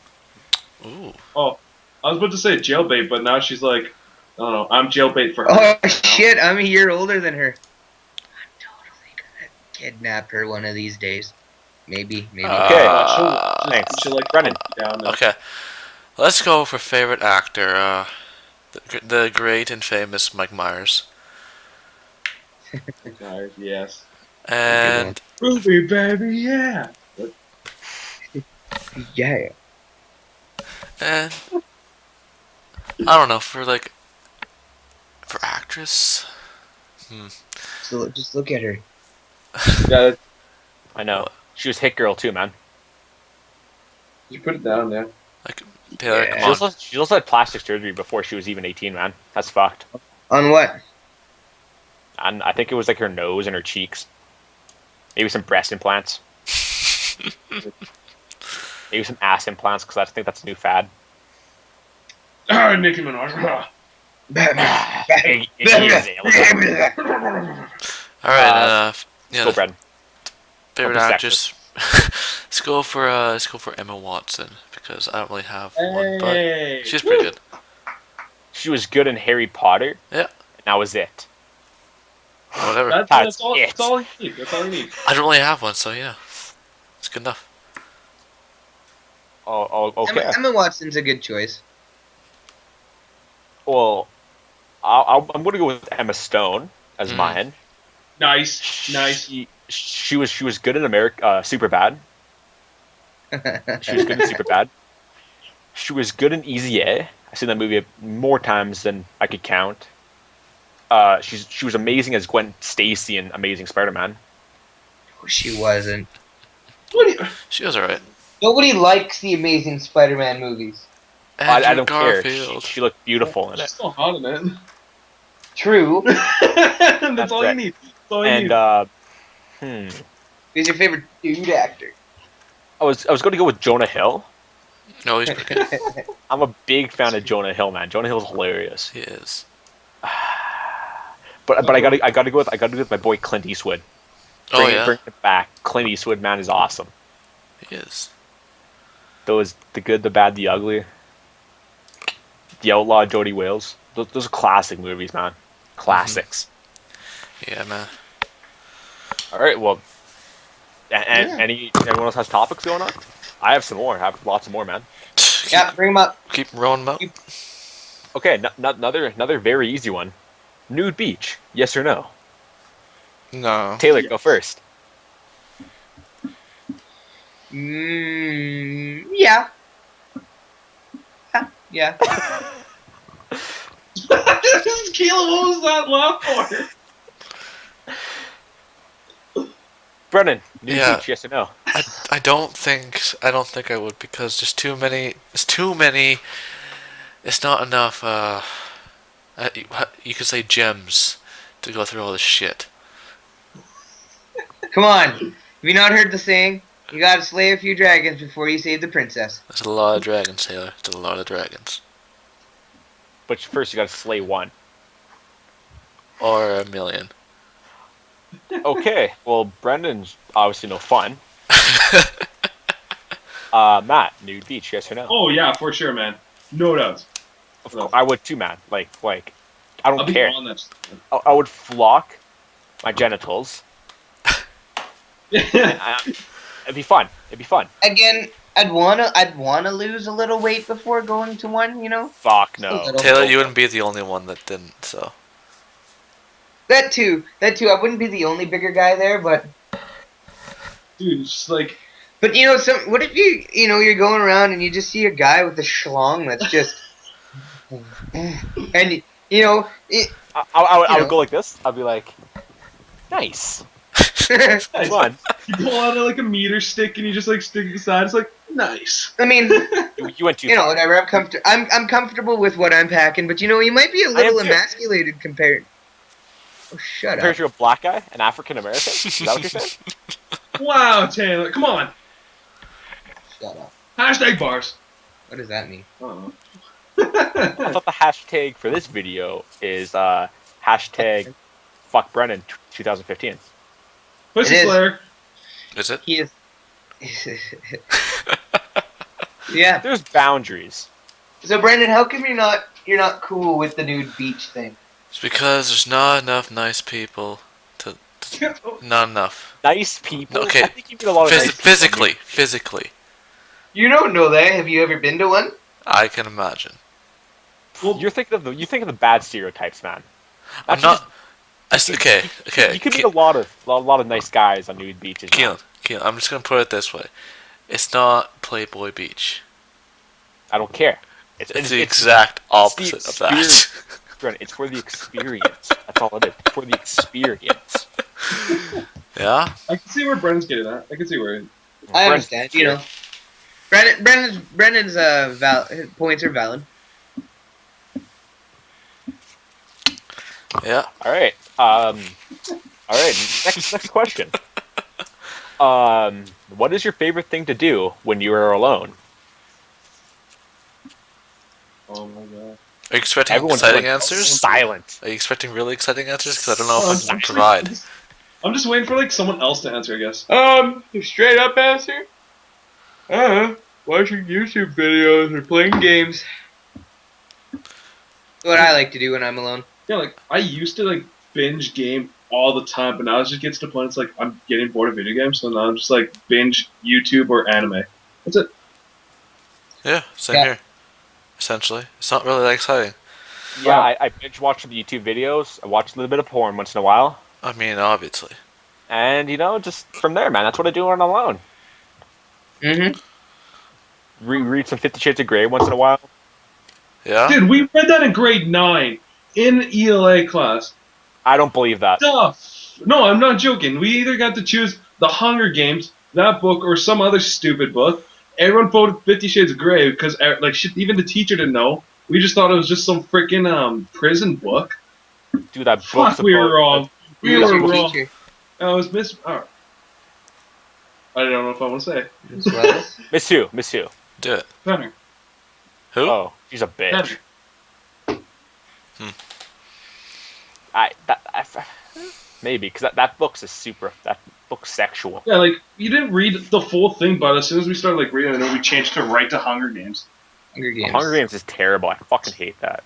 Ooh. Oh, I was about to say jailbait, but now she's like, I don't know, I'm jailbait for her. Oh shit! I'm a year older than her. I'm totally gonna kidnap her one of these days. Maybe. Okay. She'll Thanks. like Brennan. down there. Okay. Let's go for favorite actor. The great and famous Mike Myers. Okay, yes. And Ruby, baby, yeah. Yeah. and I don't know for actress. So just look at her. Yeah, I know. She was Hit Girl too, man. you put it down there. Like Taylor, Yeah. come on. She also had plastic surgery before she was even 18, man. That's fucked. On what? And I think it was like her nose and her cheeks. Maybe some breast implants. Maybe some ass implants, because I think that's a new fad. Nicki Minaj. Iggy Azalea. All right. Yeah. Go, Brad. Favorite Don't be actress. let's go for Emma Watson because I don't really have one, but Hey. she's pretty good. She was good in Harry Potter. Yeah. And that was it. Whatever. That's all it. that's all you need. That's all you need. I don't really have one, so yeah, it's good enough. Oh, okay. Emma Watson's a good choice. Well, I'm going to go with Emma Stone as Mhm. mine. Nice. She was good in Superbad. She was good in Superbad. She was good in Easy A. I've seen that movie more times than I could count. She was amazing as Gwen Stacy in Amazing Spider-Man. She wasn't. What do you, She was alright. Nobody likes the Amazing Spider-Man movies. I Andrew don't care. Garfield. She looked beautiful in she's it. still hot in it. True. That's all right. you need. That's all you And need. Who's your favorite dude actor? I was going to go with Jonah Hill. No, he's pretty good. I'm a big fan of Jonah Hill, man. Jonah Hill's hilarious. He is. But I gotta go with my boy Clint Eastwood. Oh yeah, Bring it back. Clint Eastwood, man, is awesome. he is. Those the good, the bad, the ugly. The Outlaw, Jody Wales. Those are classic movies, man. Classics. Yeah, man. All right, well, and Yeah. anyone else has topics going on? I have some more. I have lots of more, man. Yeah, bring him up. Keep rolling them out. Okay, another very easy one. Nude beach, yes or no? No. Taylor, go first. Yeah. Yeah. Caleb, what was that laugh for? Brennan, nude Yeah. beach, yes or no? I don't think I would because there's too many. It's too many. It's not enough. You could say gems to go through all this shit. Come on. Have you not heard the saying? You gotta slay a few dragons before you save the princess. There's a lot of dragons, Taylor. There's a lot of dragons. But first, you gotta slay one. Or a million. Okay, well, Brendan's obviously no fun. Matt, nude beach, yes or no? Oh yeah, for sure, man. No doubts. Of course, I would too, man. Like, I I'll don't be care. on that. I would flock my genitals. It'd be fun. Again, I'd wanna lose a little weight before going to one, you know? Fuck A no. little. Taylor, you wouldn't be the only one that didn't. So. That too. I wouldn't be the only bigger guy there, but Dude, it's just like you know, what if you're going around and you just see a guy with a schlong that's just And you know, I would go like this. I'd be like, nice. Nice. Fun. You pull out like a meter stick and you just like stick it aside. It's like nice. I mean, You went too you know, far. whatever. I'm comfortable with what I'm packing, but you know, you might be a little too. emasculated compared. Oh, shut Compared up. to a black guy, an African American. Is that what you're saying? Wow, Taylor, come on. Shut up. Hashtag bars. What does that mean? Uh-oh. I thought the hashtag for this video is hashtag fuck Brennan 2015. Pussy It is. Slayer. Is it? He is. Yeah. There's boundaries. So Brendan, how come you're not cool with the nude beach thing? It's because there's not enough nice people to not enough. Nice people. Okay. I think you get a lot of nice people. Physically. You don't know that. Have you ever been to one? I can imagine. Well, you think of the bad stereotypes, man. I'm not. Okay. You could meet a lot of nice guys on nude beaches. man. Keelan, I'm just gonna put it this way. It's not Playboy Beach. I don't care. It's the exact opposite of that. experience. Brennan, it's for the experience. That's all it is. It's for the experience. Yeah? I can see where Brendan's getting at. I can see where. I understand. You know, Brendan's points are valid. Yeah. All right. All right. Next question. What is your favorite thing to do when you are alone? Oh my god. Are you expecting Everyone's exciting like answers? silent. Are you expecting really exciting answers? Because I don't know Oh, if I can actually, provide. I'm just waiting for like someone else to answer, I guess. Straight up answer. Watching YouTube videos or playing games. What I like to do when I'm alone. Yeah, like I used to like binge game all the time, but now it just gets to the point it's like I'm getting bored of video games, so now I'm just like binge YouTube or anime. That's it. Yeah, same Yeah. here. Essentially. It's not really that exciting. Yeah, Wow. I binge watch the YouTube videos. I watch a little bit of porn once in a while, I mean, obviously. and just from there, man. That's what I do when I'm alone. Mm-hmm. Read some 50 Shades of Grey once in a while. Yeah? Dude, we read that in grade 9 in ELA class. I don't believe that. No, I'm not joking. We either got to choose The Hunger Games, that book, or some other stupid book. Everyone voted 50 Shades of Grey because like shit, even the teacher didn't know. We just thought it was just some freaking prison book. Dude, that Fuck, book's we were about- wrong. We Who's were your wrong. teacher? I was miss. Oh. I don't know if I want to say. Miss Wells? Miss who? Miss who? Do it. Penner. Who? Oh, she's a bitch. Penner. Maybe because that book's that book's sexual. Yeah, like you didn't read the full thing, but as soon as we started like reading it, then we changed to right to Hunger Games. Hunger Games. Hunger Games is terrible. I fucking hate that.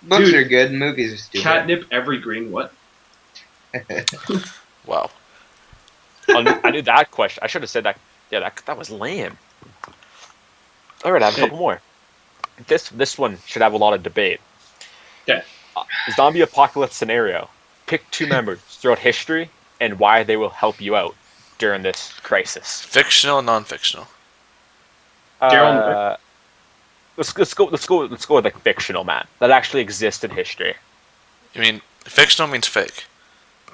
Books Dude. are good. Movies are stupid. Catnip evergreen. What? Wow. I knew that question. I should have said that. Yeah, that was lame. All right, I have a couple more. This one should have a lot of debate. Okay. Zombie apocalypse scenario. Pick two members throughout history and why they will help you out during this crisis. Fictional, non-fictional. Daryl Let's go with like fictional, man. That actually exists in history. You mean fictional means fake?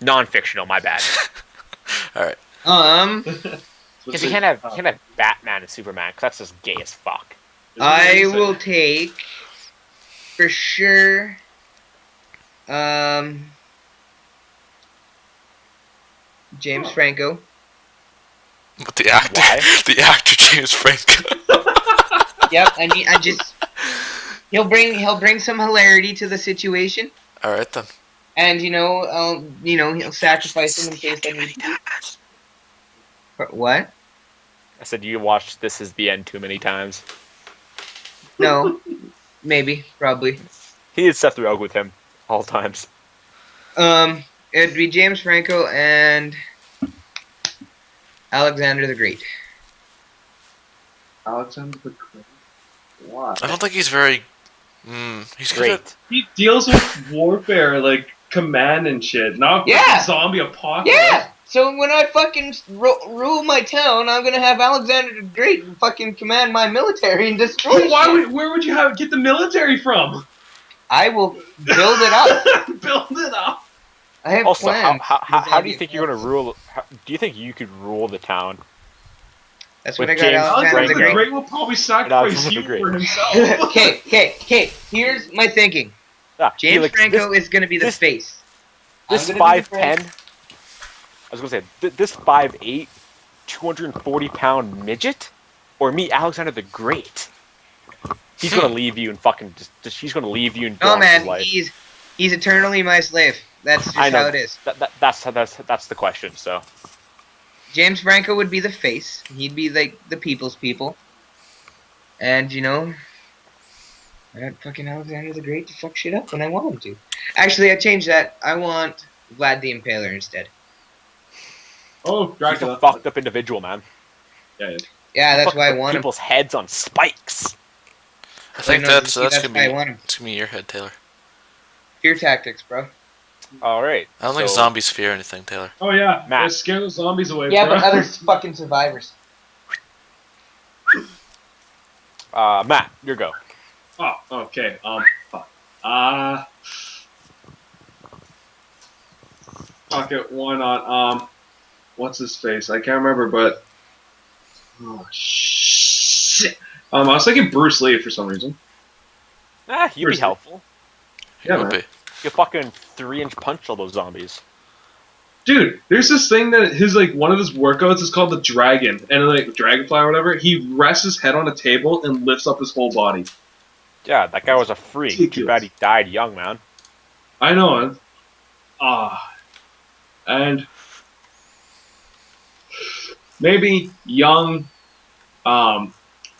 Non-fictional, my bad. Alright. Because you can't have Batman and Superman, because that's just gay as fuck. I will take, for sure, James Franco. But the actor, Why? the actor James Franco. Yep, he'll bring some hilarity to the situation, Alright then. and he'll sacrifice him in case I need to. What? I said you watched This Is the End too many times. No, maybe, probably. He had Seth Rogen with him all times. It'd be James Franco and Alexander the Great. Alexander the Great. Why? I don't think he's very... he's good Great. at... He deals with warfare, like command and shit, not Yeah. zombie apocalypse. Yeah, So when I fucking rule my town, I'm gonna have Alexander the Great fucking command my military and destroy shit. Where would you get the military from? I will build it up. Build it up. I have Also, plans. how do you think you're going to rule? Do you think you could rule the town? That's with what I got James Alexander Alexander the the Great. Great will probably sacrifice Alexander you the Great. for himself. Okay. Here's my thinking. Ah, James Felix, Franco is gonna be the this- face. This I'm gonna be the 5'10", I was going to say, this 5'8", 240-pound midget, or me, Alexander the Great. He's going to leave you and fucking he's going to leave you and go No on with his man, life. he's eternally my slave. That's just I know. how it is. That's the question. So James Franco would be the face. He'd be like the people's people. And you know, I got fucking Alexander the Great to fuck shit up when I want him to. Actually, I changed that. I want Vlad the Impaler instead. Oh, he's a Dracula. fucked up individual, man. Yeah. Yeah, that's Fucking why I put want him. people's heads on spikes. I think no, that's see, that's that's gonna why I be want him. it's gonna be your head, Taylor. Fear tactics, bro. All right. I don't think so- zombies fear anything, Taylor. Oh yeah. Matt. Let's scare the zombies away. Yeah, bro. but other fucking survivors. Matt, your go. Oh, okay. Fuck. Fuck it. Why not? What's his face? I can't remember, but. Oh shit. I was thinking Bruce Lee for some reason. You'd be Where's- helpful. It Yeah, would man. be. You fucking 3-inch punch all those zombies. Dude, there's this thing that one of his workouts is called the Dragon, and like Dragonfly or whatever. He rests his head on a table and lifts up his whole body. Yeah, that guy was a freak. Too Ridiculous. bad he died young, man. I know. And maybe young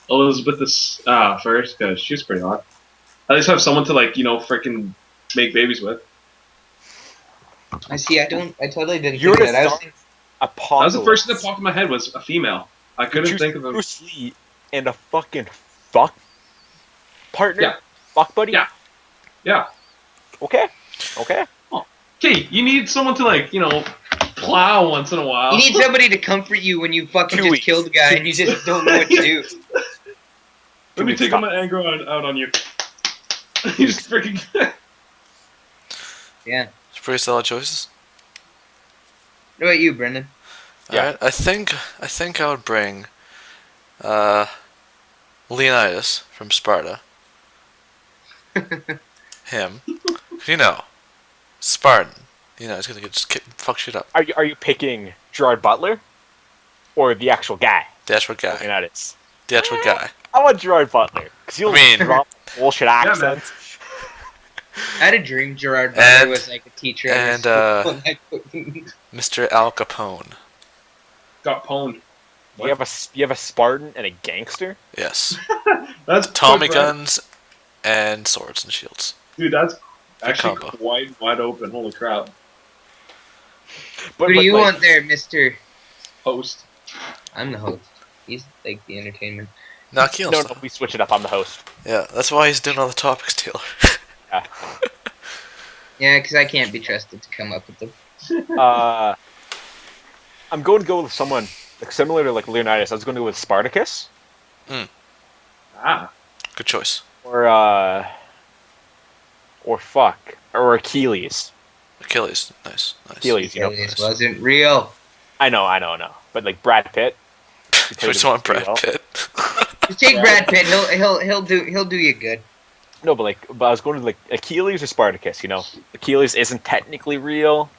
Elizabeth first, because she's pretty hot. At least have someone to freaking make babies with. I see. I totally didn't You're think of that. I was a thinking, That Apocalypse. was the first thing that popped in my head was a female. I couldn't Choose think of them. Bruce Lee and a fucking fuck partner. Yeah. Fuck buddy. Yeah. Yeah. Okay. Okay, you need someone to plow once in a while. you need somebody to comfort you when you fucking 2 just weeks. killed a guy and you just don't know what to do. Let me take Stop. my anger out on you. You just freaking. Yeah. It's pretty solid choices. What about you, Brendan? Yeah. Alright, I think I would bring Leonidas from Sparta. Him. You know. Spartan. You know, he's gonna fuck shit up. Are you picking Gerard Butler or the actual guy? The actual guy. Leonidas. The actual guy. I want Gerard Butler because he'll I mean- drop bullshit man. accents. I had a dream Gerard Butler And- was like a teacher at and, school. And I couldn't- Mr. Al Capone. Got pwned. You have a Spartan and a gangster. Yes. That's Tommy quick, right? guns and swords and shields. Dude, that's actually combo. quite wide open. Holy crap. But, Who do you like, want there, Mister? Host. I'm the host. He's like the entertainment. No, Keelan's No, the- we switch it up. I'm the host. Yeah, that's why he's doing all the topics, Taylor. Yeah. Yeah, because I can't be trusted to come up with them. I'm going to go with someone similar to Leonidas. I was going to go with Spartacus Ah. Good choice. or Achilles. Achilles. Nice. Achilles, you know. This wasn't real. I know. But Brad Pitt. he I played just it want pretty Brad well. Pitt. Just take Yeah. Brad Pitt. He'll do you good. No, but I was going to Achilles or Spartacus. You know, Achilles isn't technically real,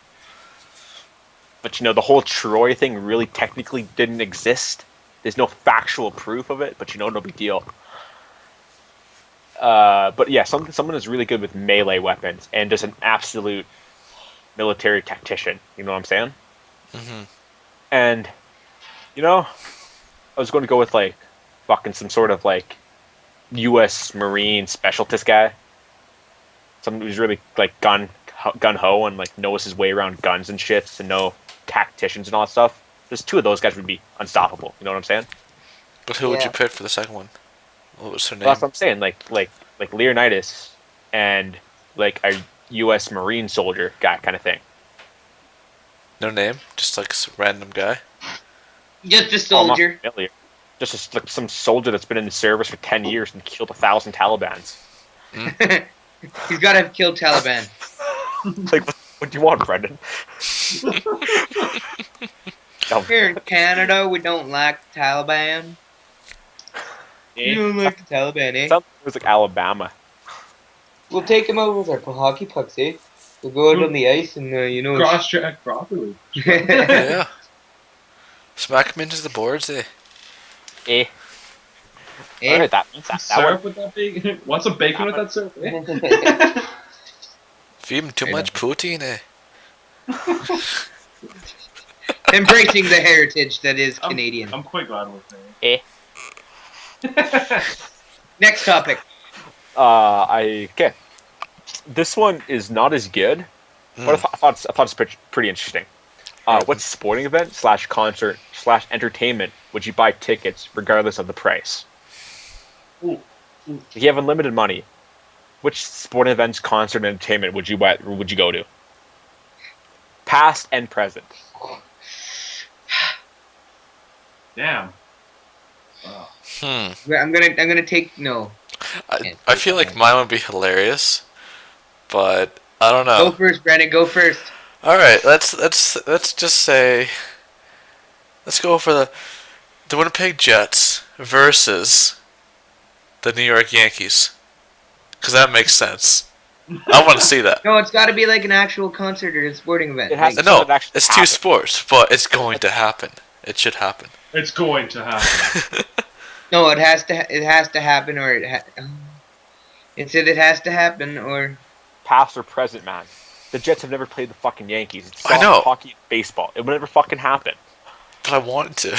but the whole Troy thing really technically didn't exist. There's no factual proof of it, but no big deal. But yeah, someone is really good with melee weapons and just an absolute military tactician. You know what I'm saying? Mm-hmm. And I was going to go with fucking some sort of U.S. Marine specialist guy. Someone who's really gun ho and knows his way around guns and shit, to know tacticians and all that stuff. Just two of those guys would be unstoppable. You know what I'm saying? But who would Yeah. you pick for the second one? What was her name? Well, that's what I'm saying. Like Leonidas and a U.S. Marine soldier guy kind of thing. No name, just like some random guy. Just a soldier. Familiar. Just like some soldier that's been in the service for 10 years and killed 1,000 Talibans. He's got to have killed Taliban. Like, what do you want, Brendan? Here in Canada, we don't like the Taliban. You don't like the Taliban, eh? It was like Alabama. We'll take him out with our hockey pucks, eh? We'll go out on the ice and, Cross-check properly. Yeah. Smack him into the boards, eh? Eh. Eh? Alright, that Syrup one. with that bacon? Want some bacon with that syrup? Eh? Feed him too much protein, eh? Embracing the heritage that is Canadian. I'm quite glad with that. Eh. Next topic. Okay. This one is not as good, but I thought it's pretty interesting. What sporting event / concert / entertainment would you buy tickets regardless of the price? Ooh. If you have unlimited money, which sporting events, concert, and entertainment would you go to? Past and present. Damn. Wow. I'm gonna take no. I feel like mine would be hilarious, but I don't know. Go first, Brandon. Go first. All right, let's just say, let's go for the Winnipeg Jets versus the New York Yankees, because that makes sense. I want to see that. No, it's got to be like an actual concert or a sporting event. It has Like, to- No, it actually it's happen. two sports, but it's going to happen. It should happen. It's going to happen. no, it has to happen, or it said it has to happen, or Past or present, man. The Jets have never played the fucking Yankees. It's I know. hockey and baseball. It would never fucking happen. But I want to.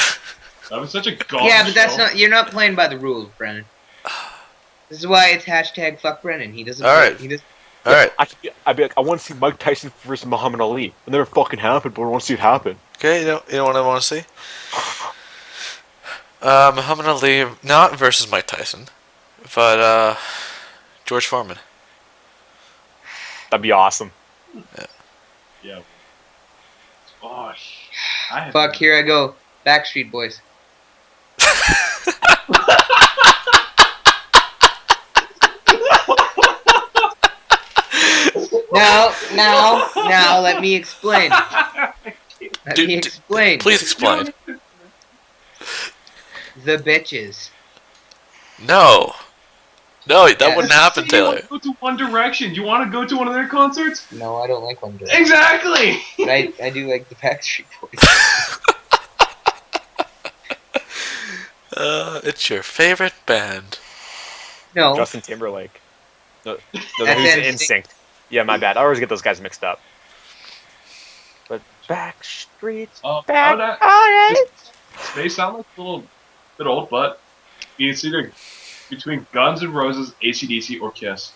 That was such a god. yeah, but that's not. You're not playing by the rules, Brennan. This is why it's hashtag fuck Brennan. He doesn't. All play- right. He does. All right. I'd be like, I want to see Mike Tyson versus Muhammad Ali. It never fucking happened, but I want to see it happen. Okay, you know what I want to see? Muhammad Ali, not versus Mike Tyson, but George Foreman. That'd be awesome. Yeah. Gosh. I have Fuck. Here I go. Backstreet Boys. Now, let me explain. Let me explain. Please explain. The bitches. No, that Yes. wouldn't happen, You Taylor. want to go to One Direction. You want to go to one of their concerts? No, I don't like One Direction. Exactly. But I do like the Backstreet Boys. It's your favorite band. No. Justin Timberlake. No, That's who's NSYNC. Instinct. Yeah, my bad. I always get those guys mixed up. But Backstreet's back. Alright. This may sound like a little bit old, but it's either between Guns N' Roses, AC/DC, or Kiss.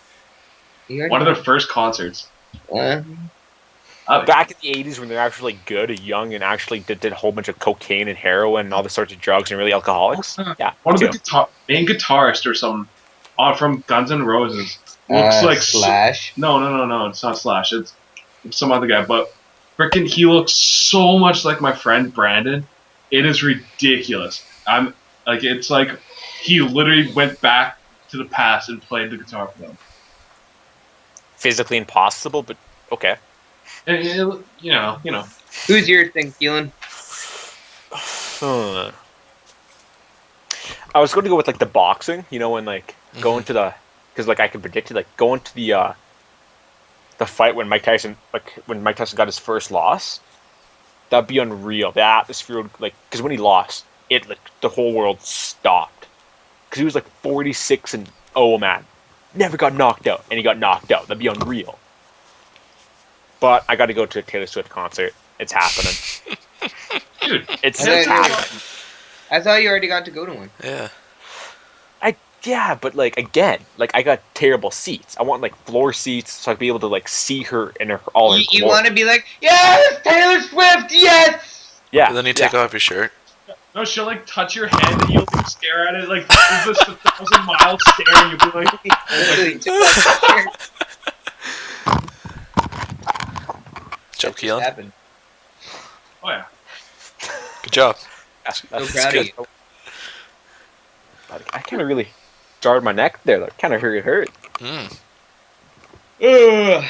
One of their first concerts. Back in the 80s when they're actually good, young, and actually did a whole bunch of cocaine and heroin and all the sorts of drugs and really alcoholics. Yeah. One of too. the main guitarist or something from Guns N' Roses looks like Slash. No, it's not Slash. It's some other guy, but freaking he looks so much like my friend Brandon. It is ridiculous. It's like he literally went back to the past and played the guitar for them. Physically impossible, but okay. And, you know. Who's your thing, Keelan? I was going to go with like the boxing, and like going to the, because like I can predict it, like going to the fight when Mike Tyson got his first loss. That'd be unreal. The atmosphere would, like, because when he lost, it like the whole world stopped. Because he was like 46-0, man, never got knocked out, and he got knocked out. That'd be unreal. But I got to go to a Taylor Swift concert. It's happening. Dude, It's I happening. I thought you already got to go to one. Yeah. Yeah, but like again, like I got terrible seats. I want like floor seats so I'd be able to like see her in all her You glory. want to be like, yes, Taylor Swift, yes! Yeah. But then you take off your shirt. no, she'll like touch your head and you'll like, stare at it like it's just 1,000-mile stare and you'll be like, Actually, took off your shirt. Joe Keelan. Happened. Oh yeah. Good job. That's proud of good. you. I kind of really jarred my neck there. That kind of hurt. Mm. Ugh.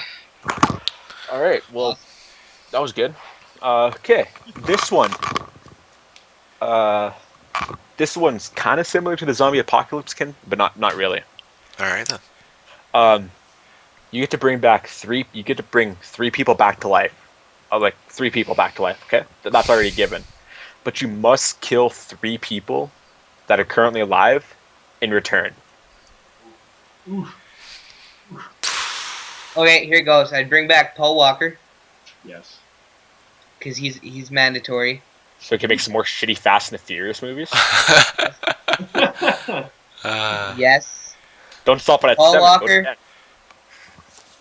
All right. Well, that was good. Okay. This one. This one's kind of similar to the zombie apocalypse, but not really. All right then. You get to bring back three. You get to bring 3 people back to life. Like 3 people back to life. Okay, that's already given. But you must kill 3 people that are currently alive in return. Oof. Okay, here goes. I'd bring back Paul Walker Yes. because he's mandatory. So you can make some more shitty Fast and the Furious movies. Yes. Don't stop it at Paul 7. Go to Walker. 10.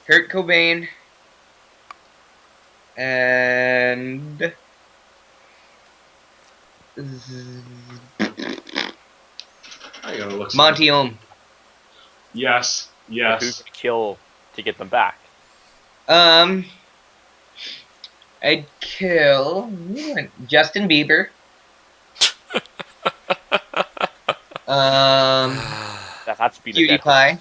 Kurt Cobain. And I gotta look. Monty Ohm. Yes. Who's Yes. gonna kill to get them back? I'd kill Justin Bieber. That's being a dead PewDiePie.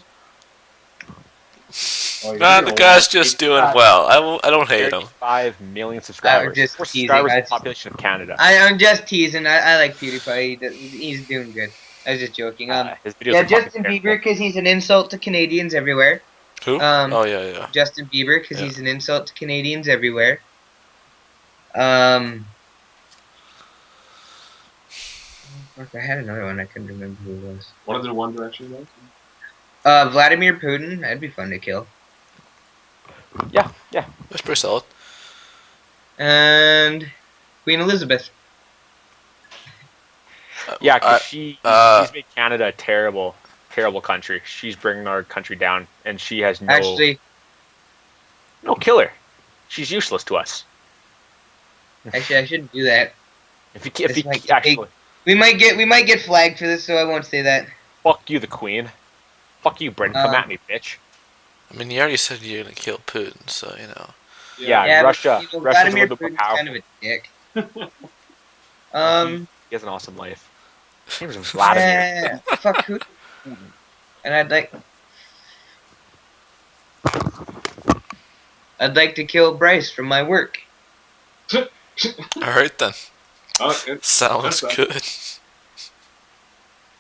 Oh, you're Nah, gonna the guy's watch just it. doing well. I don't hate him. 35 million subscribers. just 4 teasing. subscribers in I the just- population of Canada. I'm just teasing. I like PewDiePie. He's doing good. I was just joking. His videos Yeah, are fucking Justin terrible. Bieber because he's an insult to Canadians everywhere. Who? Oh yeah. Justin Bieber because Yeah. he's an insult to Canadians everywhere. Fuck, I had another one. I couldn't remember who it was. One of the One Direction guys. Vladimir Putin. That'd be fun to kill. Yeah. That's pretty solid. And Queen Elizabeth. Yeah, Uh, because she's made Canada a terrible country. She's bringing our country down, and she has Actually, no killer. She's useless to us. I shouldn't do that. If you This might get actually, We might get flagged for this, so I won't say that. fuck you, the Queen. Fuck you, Britain. Come at me, bitch. I mean, you already said you're gonna kill Putin, so you know. Yeah, but, Russia. you know, Russia's a Vladimir little bit more Putin's powerful. kind of a dick. He has an awesome life. His name is Vladimir. Yeah, fuck who? And I'd like to kill Bryce from my work. All right then. Okay. Sounds That's good.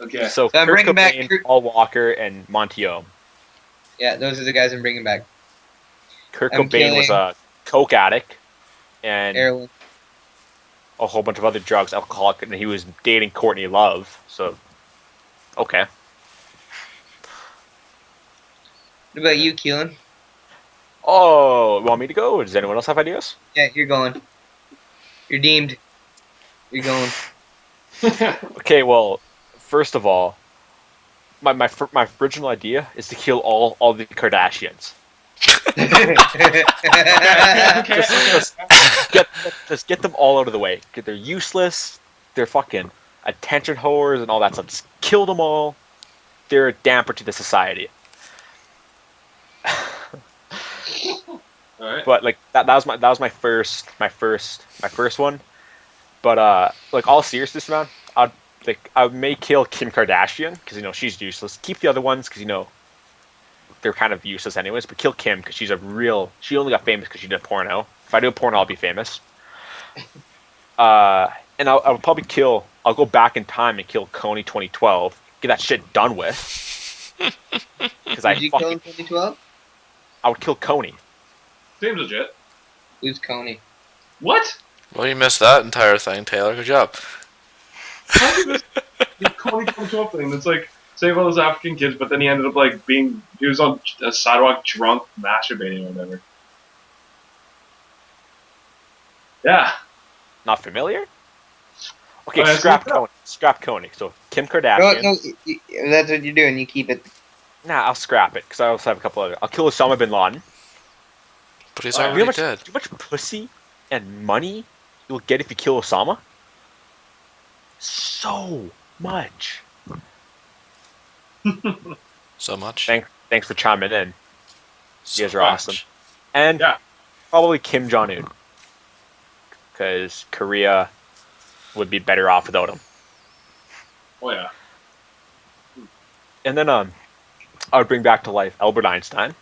Okay. So I'm Kurt bringing back Cobain, Kurt- Paul Walker, and Monty Ohm. Yeah, those are the guys I'm bringing back. Kurt I'm Cobain was killing- a coke addict and Heroin. a whole bunch of other drugs, alcoholic, and he was dating Courtney Love. So, okay. What about you, Keelan? Oh, want me to go? Does anyone else have ideas? Yeah, you're going. You're deemed. You're going. Okay, well, first of all, my original idea is to kill all the Kardashians. Just get them all out of the way. They're useless. They're fucking attention whores and all that stuff. Just kill them all. They're a damper to the society. All right. But like that was my first one. But like all seriousness, man, I may kill Kim Kardashian because she's useless. Keep the other ones because they're kind of useless anyways. But kill Kim because she only got famous because she did a porno. If I do a porno, I'll be famous. And I'll probably I'll go back in time and kill Coney 2012. Get that shit done with. Because Did you kill in 2012? I would kill Coney. Seems legit. Who's Coney? What? Well, you missed that entire thing, Taylor. Good job. How did this the Coney 2012 thing? That's like save all those African kids, but then he ended up like he was on a sidewalk drunk, masturbating or whatever. Yeah. Not familiar? Okay, Oh, yeah, scrap so- Coney. Scrap Coney. So Kim Kardashian. No, that's what you're doing. You keep it. Nah, I'll scrap it because I also have a couple other. I'll kill Osama bin Laden. But he's You know You already know much, dead. how much pussy and money you'll get if you kill Osama? So much. So much. Thanks for chiming in. So You guys are much. awesome. And Yeah. probably Kim Jong-un. because Korea would be better off without him. Oh yeah. And then I would bring back to life Albert Einstein.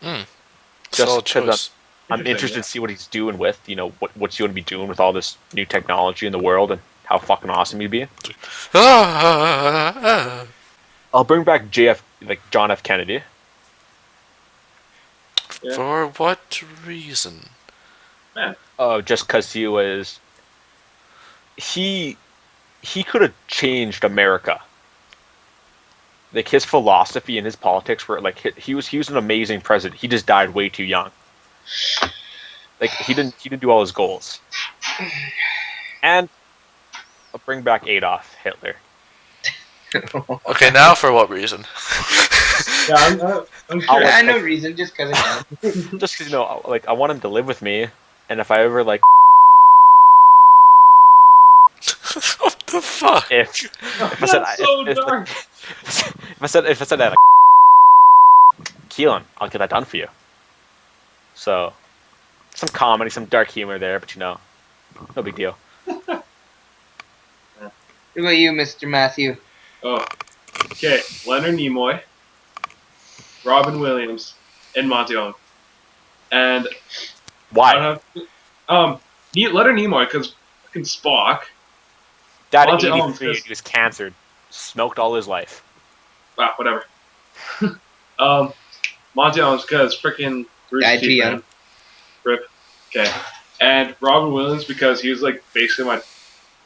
Hmm. Just Solid because choice. I'm interested to see what he's doing with, what's he going to be doing with all this new technology in the world and how fucking awesome he'd be. Ah, I'll bring back John F. Kennedy. Yeah. For what reason? Oh, just because he could have changed America. Like his philosophy and his politics were like he was an amazing president. He just died way too young. Like he didn't do all his goals. And I'll bring back Adolf Hitler. Okay, now for what reason? Yeah, I'm sure. Yeah, no reason, just because I can. Just because I want him to live with me, and if I ever What the fuck? if I said That's so dark. if I said that Keelan, I'll get that done for you. So some comedy, some dark humor there, but no big deal. What about you, Mr. Matthew? Oh, okay. Leonard Nimoy, Robin Williams, and Monty Owen. And Why? Leonard Nimoy because fucking Spock. Dad at Monty Owen, 83, because- he was cancered, smoked all his life. Ah, whatever. Monty Owen because freaking Bruce Died too T. young. Man. Rip. Okay. And Robin Williams because he was like basically my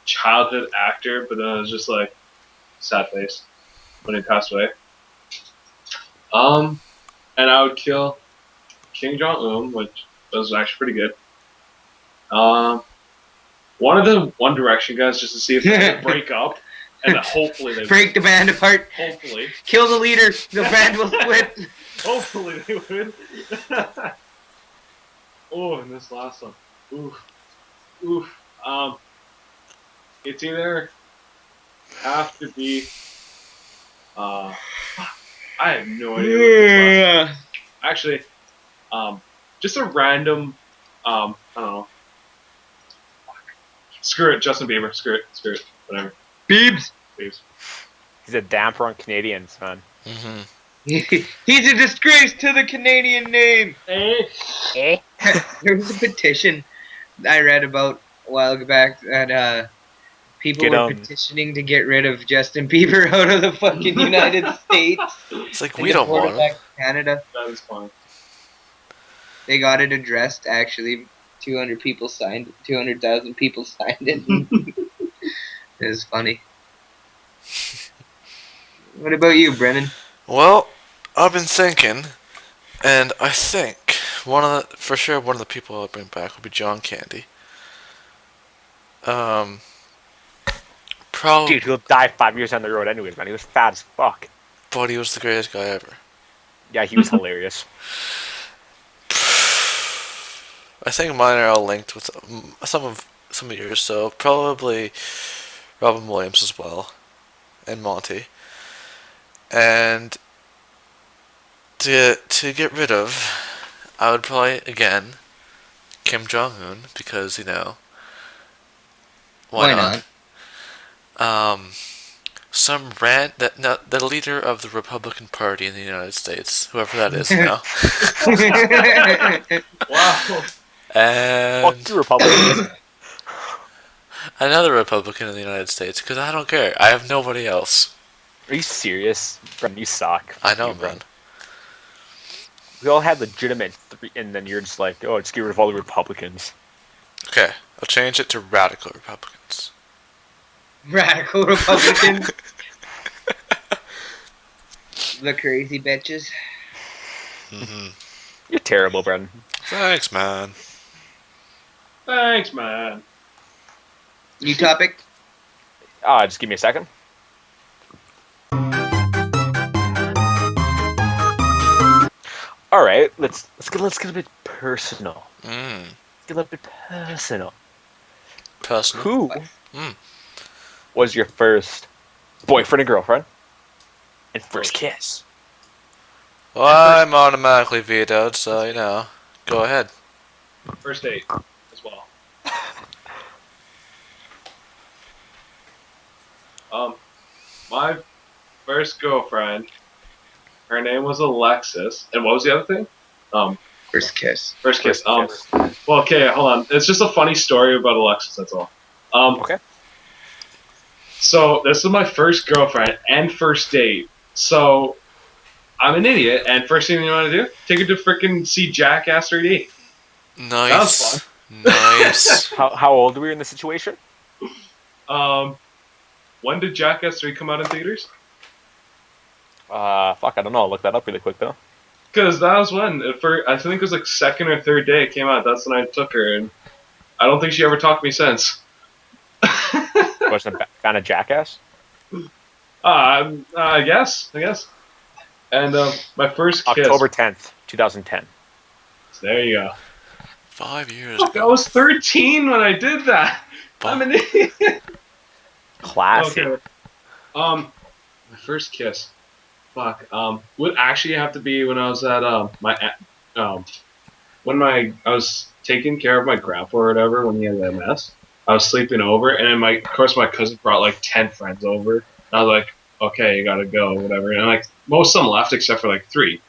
childhood actor, but then it was just like sad face when he passed away. And I would kill King Jong-un, which was actually pretty good. One of the One Direction guys just to see if they could break up, and then hopefully they Break the band apart. Hopefully. Kill the leader. The band will split. Hopefully they would. Oh, and this last one. Oof. It's either have to be. I have no idea. What this was. Actually, just a random. I don't know. Screw it, Justin Bieber. Screw it. Whatever. Biebs. He's a damper on Canadians, man. Mm-hmm. He's a disgrace to the Canadian name. Eh? There was a petition I read about a while back that people were petitioning to get rid of Justin Bieber out of the fucking United States. It's like and we don't deport want him back him. to Canada. That is fine. They got it addressed. Actually, 200,000 people signed it. It was funny. What about you, Brennan? Well, I've been thinking, and I think one of the people I'll bring back will be John Candy. Probably, Dude, he'll die 5 years down the road anyways, man. He was fat as fuck. but he was the greatest guy ever. Yeah, he was hilarious. I think mine are all linked with some of yours, so probably Robin Williams as well, and Monty. And to get rid of, I would probably again Kim Jong-un because why not? The leader of the Republican Party in the United States, whoever that is now. Wow. Fuck And you, Republicans. another Republican in the United States, because I don't care. I have nobody else. Are you serious? Brendan, you suck. I know, You, Brendan. man. We all had legitimate and then you're just like, oh, let's get rid of all the Republicans. Okay, I'll change it to radical Republicans. Radical Republicans. The crazy bitches. Mm-hmm. You're terrible, Brendan. Thanks, man. Thanks, man. New topic? Just give me a second. All right, let's get a bit personal. Let's get a little bit personal. Personal. Who Mm. was your first boyfriend and girlfriend and first kiss? Well, I'm automatically vetoed, so go ahead. First date as well. My first girlfriend, her name was Alexis, and what was the other thing? First kiss. First kiss. First kiss. Well, okay, hold on. It's just a funny story about Alexis. That's all. Okay. So this is my first girlfriend and first date. So I'm an idiot, and first thing you want to do, take her to freaking see Jackass 3D. That was Nice. Nice. How old were you in the situation? When did Jackass 3 come out in theaters? Fuck, I don't know. I'll look that up really quick though. Because that was when, I think it was like second or third day it came out. That's when I took her, and I don't think she ever talked to me since. Wasn't a fan of Jackass? I guess. And my first kiss. October 10th, 2010. There you go. 5 years Fuck, I ago. was 13 when I did that. I'm an idiot. Classic. Okay. My first kiss. Fuck. Would actually have to be when I was at I was taking care of my grandpa or whatever when he had MS. I was sleeping over, and then of course my cousin brought like 10 friends over. And I was like, okay, you gotta go, whatever. And like most of them left except for like 3,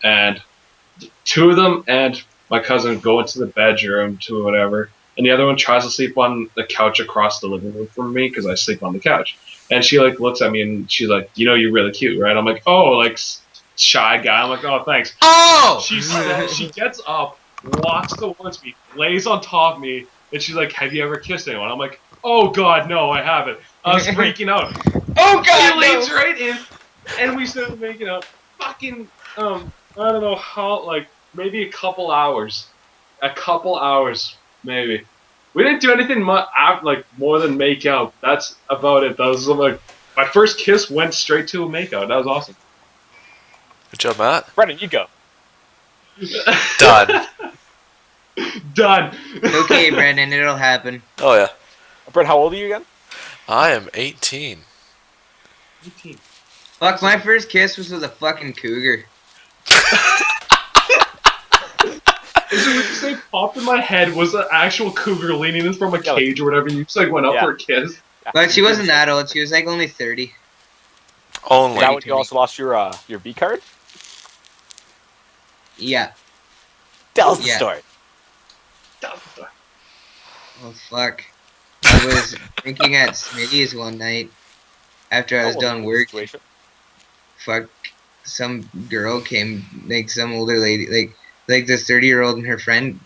and 2 of them and my cousin go into the bedroom to whatever, and the other one tries to sleep on the couch across the living room from me because I sleep on the couch. And she like looks at me and she's like, you're really cute, right? I'm like, oh, like shy guy. I'm like, oh, thanks. Oh! She gets up, walks towards me, lays on top of me, and she's like, have you ever kissed anyone? I'm like, oh god, no, I haven't. I was freaking out. Oh god, She leans no. right in, and we started making out. Fucking, I don't know how, like, maybe a couple hours. Maybe. We didn't do anything like more than make out. That's about it. That was like my first kiss went straight to a make out. That was awesome. Good job, Matt. Brennan, you go. Done. Done. Okay, Brandon, it'll happen. Oh, yeah. Brent, how old are you again? I am 18. 18. Fuck, my first kiss was with a fucking cougar. Is it what you say popped in my head was an actual cougar leaning in from a Yeah, cage or whatever, and you just like went up Yeah. for a kiss? But she wasn't that old. She was like only 30. Is Only. that when you also lost your V card? Yeah. Tell us the Yeah. story. Oh, fuck. I was drinking at Smitty's one night after I was How old done was the work. situation? Fuck, some girl came, like some older lady, like this 30-year-old and her friend,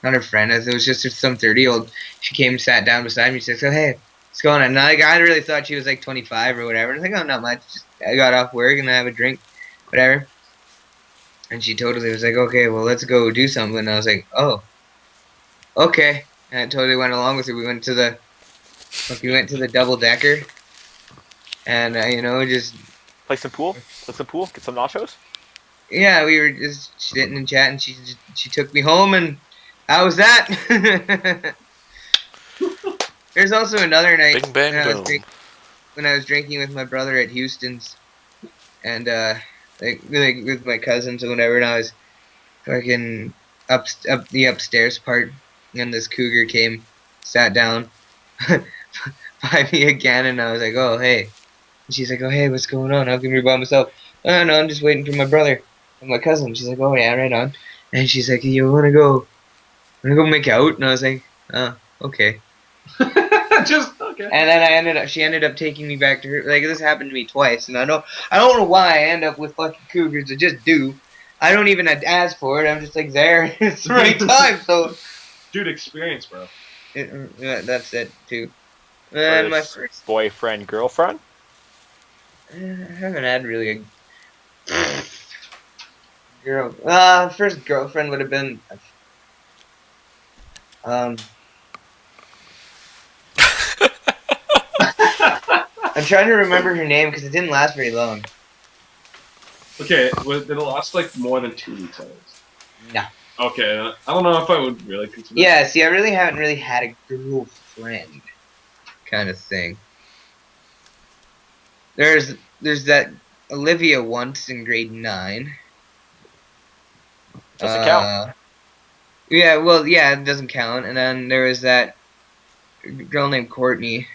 not her friend, it was just some 30-year-old. She came and sat down beside me. She said, so, hey, what's going on? And I really thought she was like 25 or whatever. I was like, oh, not much. Just, I got off work and I have a drink, whatever. And she totally was like, okay, well, let's go do something. And I was like, oh, okay. And I totally went along with her. We went to the double-decker. And, just... Play some pool? Get some nachos? Yeah, we were just sitting and chatting. She took me home, and that was that. There's also another night Bing, bang, boom. when I was drinking with my brother at Houston's, and like with my cousins and whatever, and I was fucking up the upstairs part, and this cougar came, sat down by me again, and I was like, oh hey, and she's like, oh hey, what's going on? How come you're by myself? Oh no, I'm just waiting for my brother and my cousin. She's like, oh yeah, right on. And she's like, you wanna go make out? And I was like, oh, okay. Just okay. And then she ended up taking me back to her. Like, this happened to me twice, and I don't know why I end up with fucking cougars. I just do. I don't even ask for it. I'm just like there. It's the right time. So, Dude, experience, bro. that's it too. And my first boyfriend, girlfriend? I haven't had really a girl. First girlfriend would have been. I'm trying to remember her name because it didn't last very long. Okay, did it last like more than 2 weeks? No. Okay, I don't know if I would really consider. Yeah, see, I really haven't really had a girlfriend kind of thing. There's that Olivia once in grade 9. Doesn't count. Yeah, well, yeah, it doesn't count. And then there was that girl named Courtney.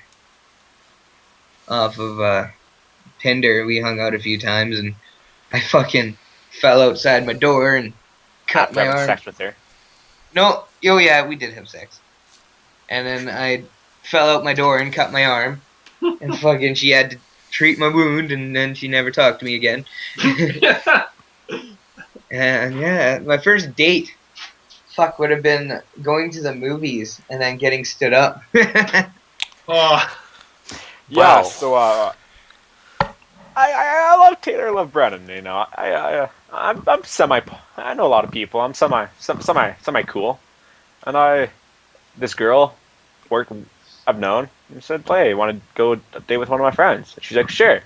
off of Tinder. We hung out a few times, and I fucking fell outside my door and cut After my having arm. sex with her. No, oh yeah, we did have sex. And then I fell out my door and cut my arm, and fucking she had to treat my wound, and then she never talked to me again. And yeah, my first date, would have been going to the movies and then getting stood up. Oh, Yeah, Wow. so I love Taylor, I love Brennan. You know, I'm semi. I know a lot of people. I'm semi cool, and this girl I've known and said, "Hey, you want to go a date with one of my friends?" And she's like, "Sure." And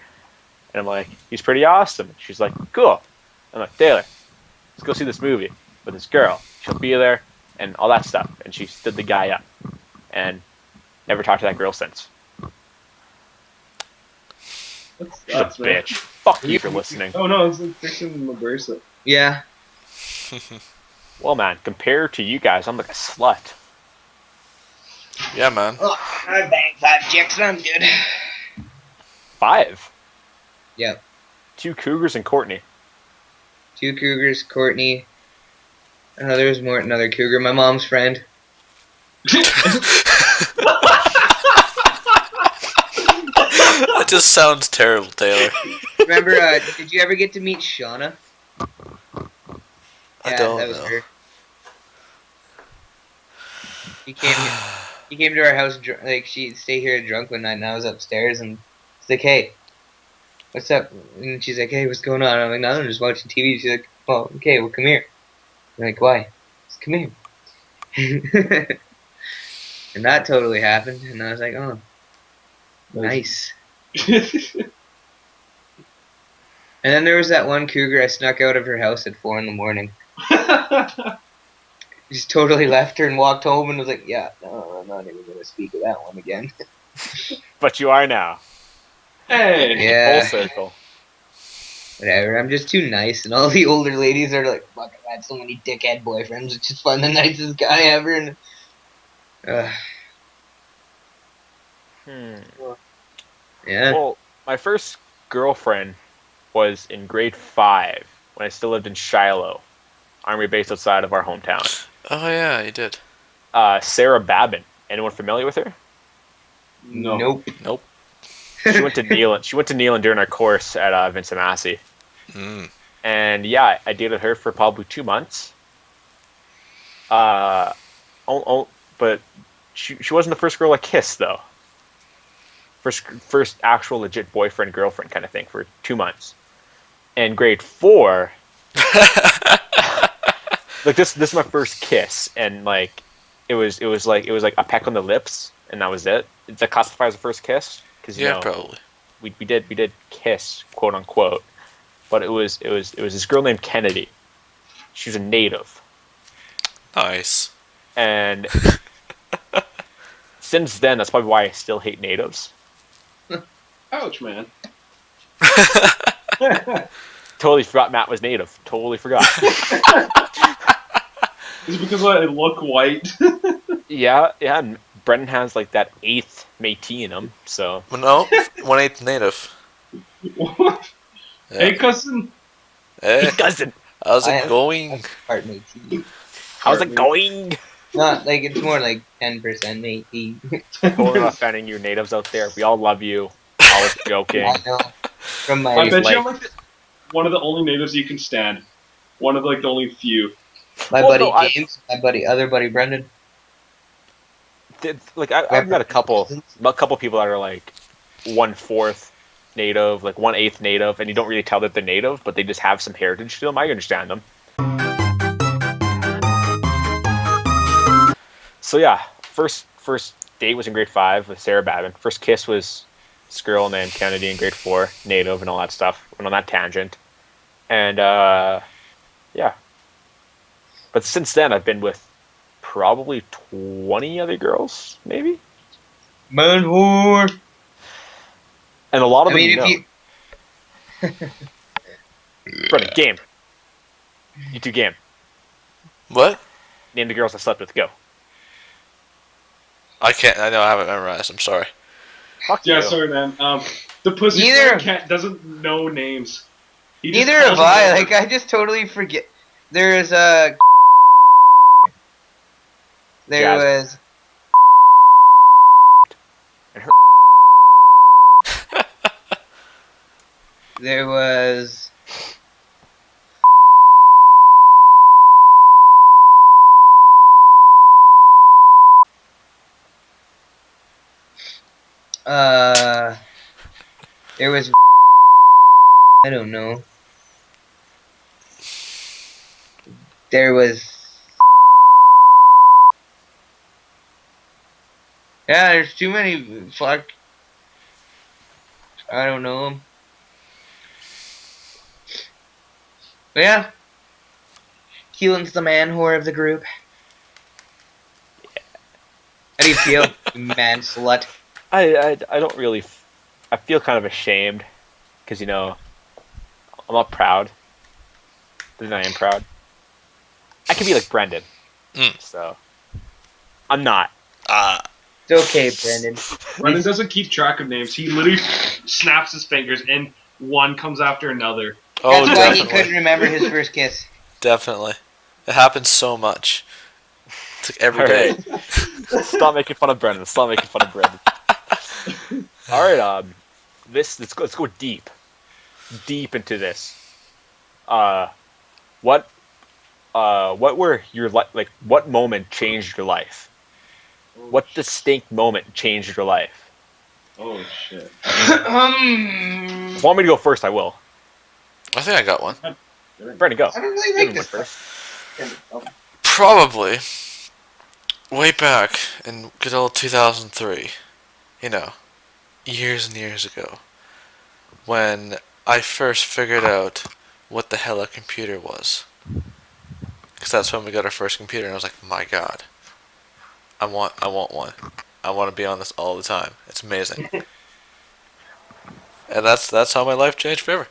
I'm like, "He's pretty awesome." She's like, "Cool." I'm like, "Taylor, let's go see this movie with this girl. She'll be there and all that stuff." And she stood the guy up, and never talked to that girl since. She's a bitch. Fuck you for listening. Oh no, it's like fixing my bracelet. Yeah. Well, man, compared to you guys, I'm like a slut. Yeah, man. Oh, I banged 5 chicks and I'm good. 5. Yep. 2 cougars and Courtney. 2 cougars, Courtney. There was another cougar, my mom's friend. That just sounds terrible, Taylor. Remember, did you ever get to meet Shauna? I don't that was know. her. He came to our house, she'd stay here drunk one night, and I was upstairs, and it's like, "Hey, what's up?" And she's like, "Hey, what's going on?" I'm like, "No, I'm just watching TV." She's like, "Well, okay, well, come here." I'm like, "Why?" Just come here. And that totally happened, and I was like, "Oh, nice." And then there was that one cougar I snuck out of her house at 4 a.m. Just totally left her and walked home and was like, "Yeah, no, I'm not even going to speak of that one again." But you are now. Hey. Yeah. Full circle. Whatever, I'm just too nice, and all the older ladies are like, "Fuck, I've had so many dickhead boyfriends, it's just fun, the nicest guy ever," and yeah. Well, my first girlfriend was in grade 5 when I still lived in Shiloh, Army base outside of our hometown. Oh yeah, you did. Sarah Babin. Anyone familiar with her? No. Nope. Nope. She went to Neelan. She went to Neelan during our course at Vincent Massey. Mm. And yeah, I dated her for probably 2 months. But she wasn't the first girl I kissed though. First actual legit boyfriend girlfriend kind of thing for 2 months. And grade 4, like this is my first kiss, and like it was like a peck on the lips, and that was it. That classifies as a first kiss because Yeah, probably. we did kiss, quote unquote, but it was this girl named Kennedy. She was a native, Nice. and since then that's probably why I still hate natives. Ouch, man. Totally forgot Matt was native. Totally forgot. Is it because I look white? yeah, and Brendan has like that 8th Métis in him, so Well, no, 1/8 native. What? Yeah. Hey, cousin. Hey, he doesn't. how's I it am- going? Part matey. How's it going? Not like it's more like 10% matey. Totally not offending you natives out there. We all love you. I was joking. I know. From my I bet like- you I'm like one of the only natives you can stand. One of like the only few. my Well, buddy no, I- James, other buddy Brendan. Like I've met a couple people that are like 1/4 native, like 1/8 native, and you don't really tell that they're native, but they just have some heritage to them. I understand them. So yeah, first date was in grade 5 with Sarah Babin. First kiss was this girl named Kennedy in grade 4, native and all that stuff. Went on that tangent, and yeah. But since then, I've been with probably 20 other girls, maybe, Man whore. and a lot of I them. mean, if you Brendan, game. You two game. What? Name the girls I slept with. Go. I can't. I know I haven't memorized. I'm sorry. Fuck Yeah, you. sorry, man. The pussy Neither- cat doesn't know names. He just Neither calls have I. them Like, I just totally forget. There's a. There Jazz. was. And her- There was. There was. I don't know. There was. Yeah, there's too many. Fuck. I don't know 'em. But yeah. Keelan's the man whore of the group. How do you feel, you man slut? I don't really. I feel kind of ashamed because I'm not proud. But then I am proud. I could be like Brendan. So I'm not. It's okay, Brendan. Brendan doesn't keep track of names. He literally snaps his fingers and one comes after another. Oh, That's why he definitely. couldn't remember his first kiss. Definitely. It happens so much. It's like every All day. right. Stop making fun of Brendan. Stop making fun of Brendan. All right. Let's go deep into this. What were your what moment changed your life? What distinct moment changed your life? Oh shit. If you want me to go first, I will. I think I got one. Brendan, go. I don't really Brendan like went this. first. Probably way back in good old 2003, years and years ago, when I first figured out what the hell a computer was. Because that's when we got our first computer, and I was like, my god, I want one. I want to be on this all the time. It's amazing. And that's how my life changed forever.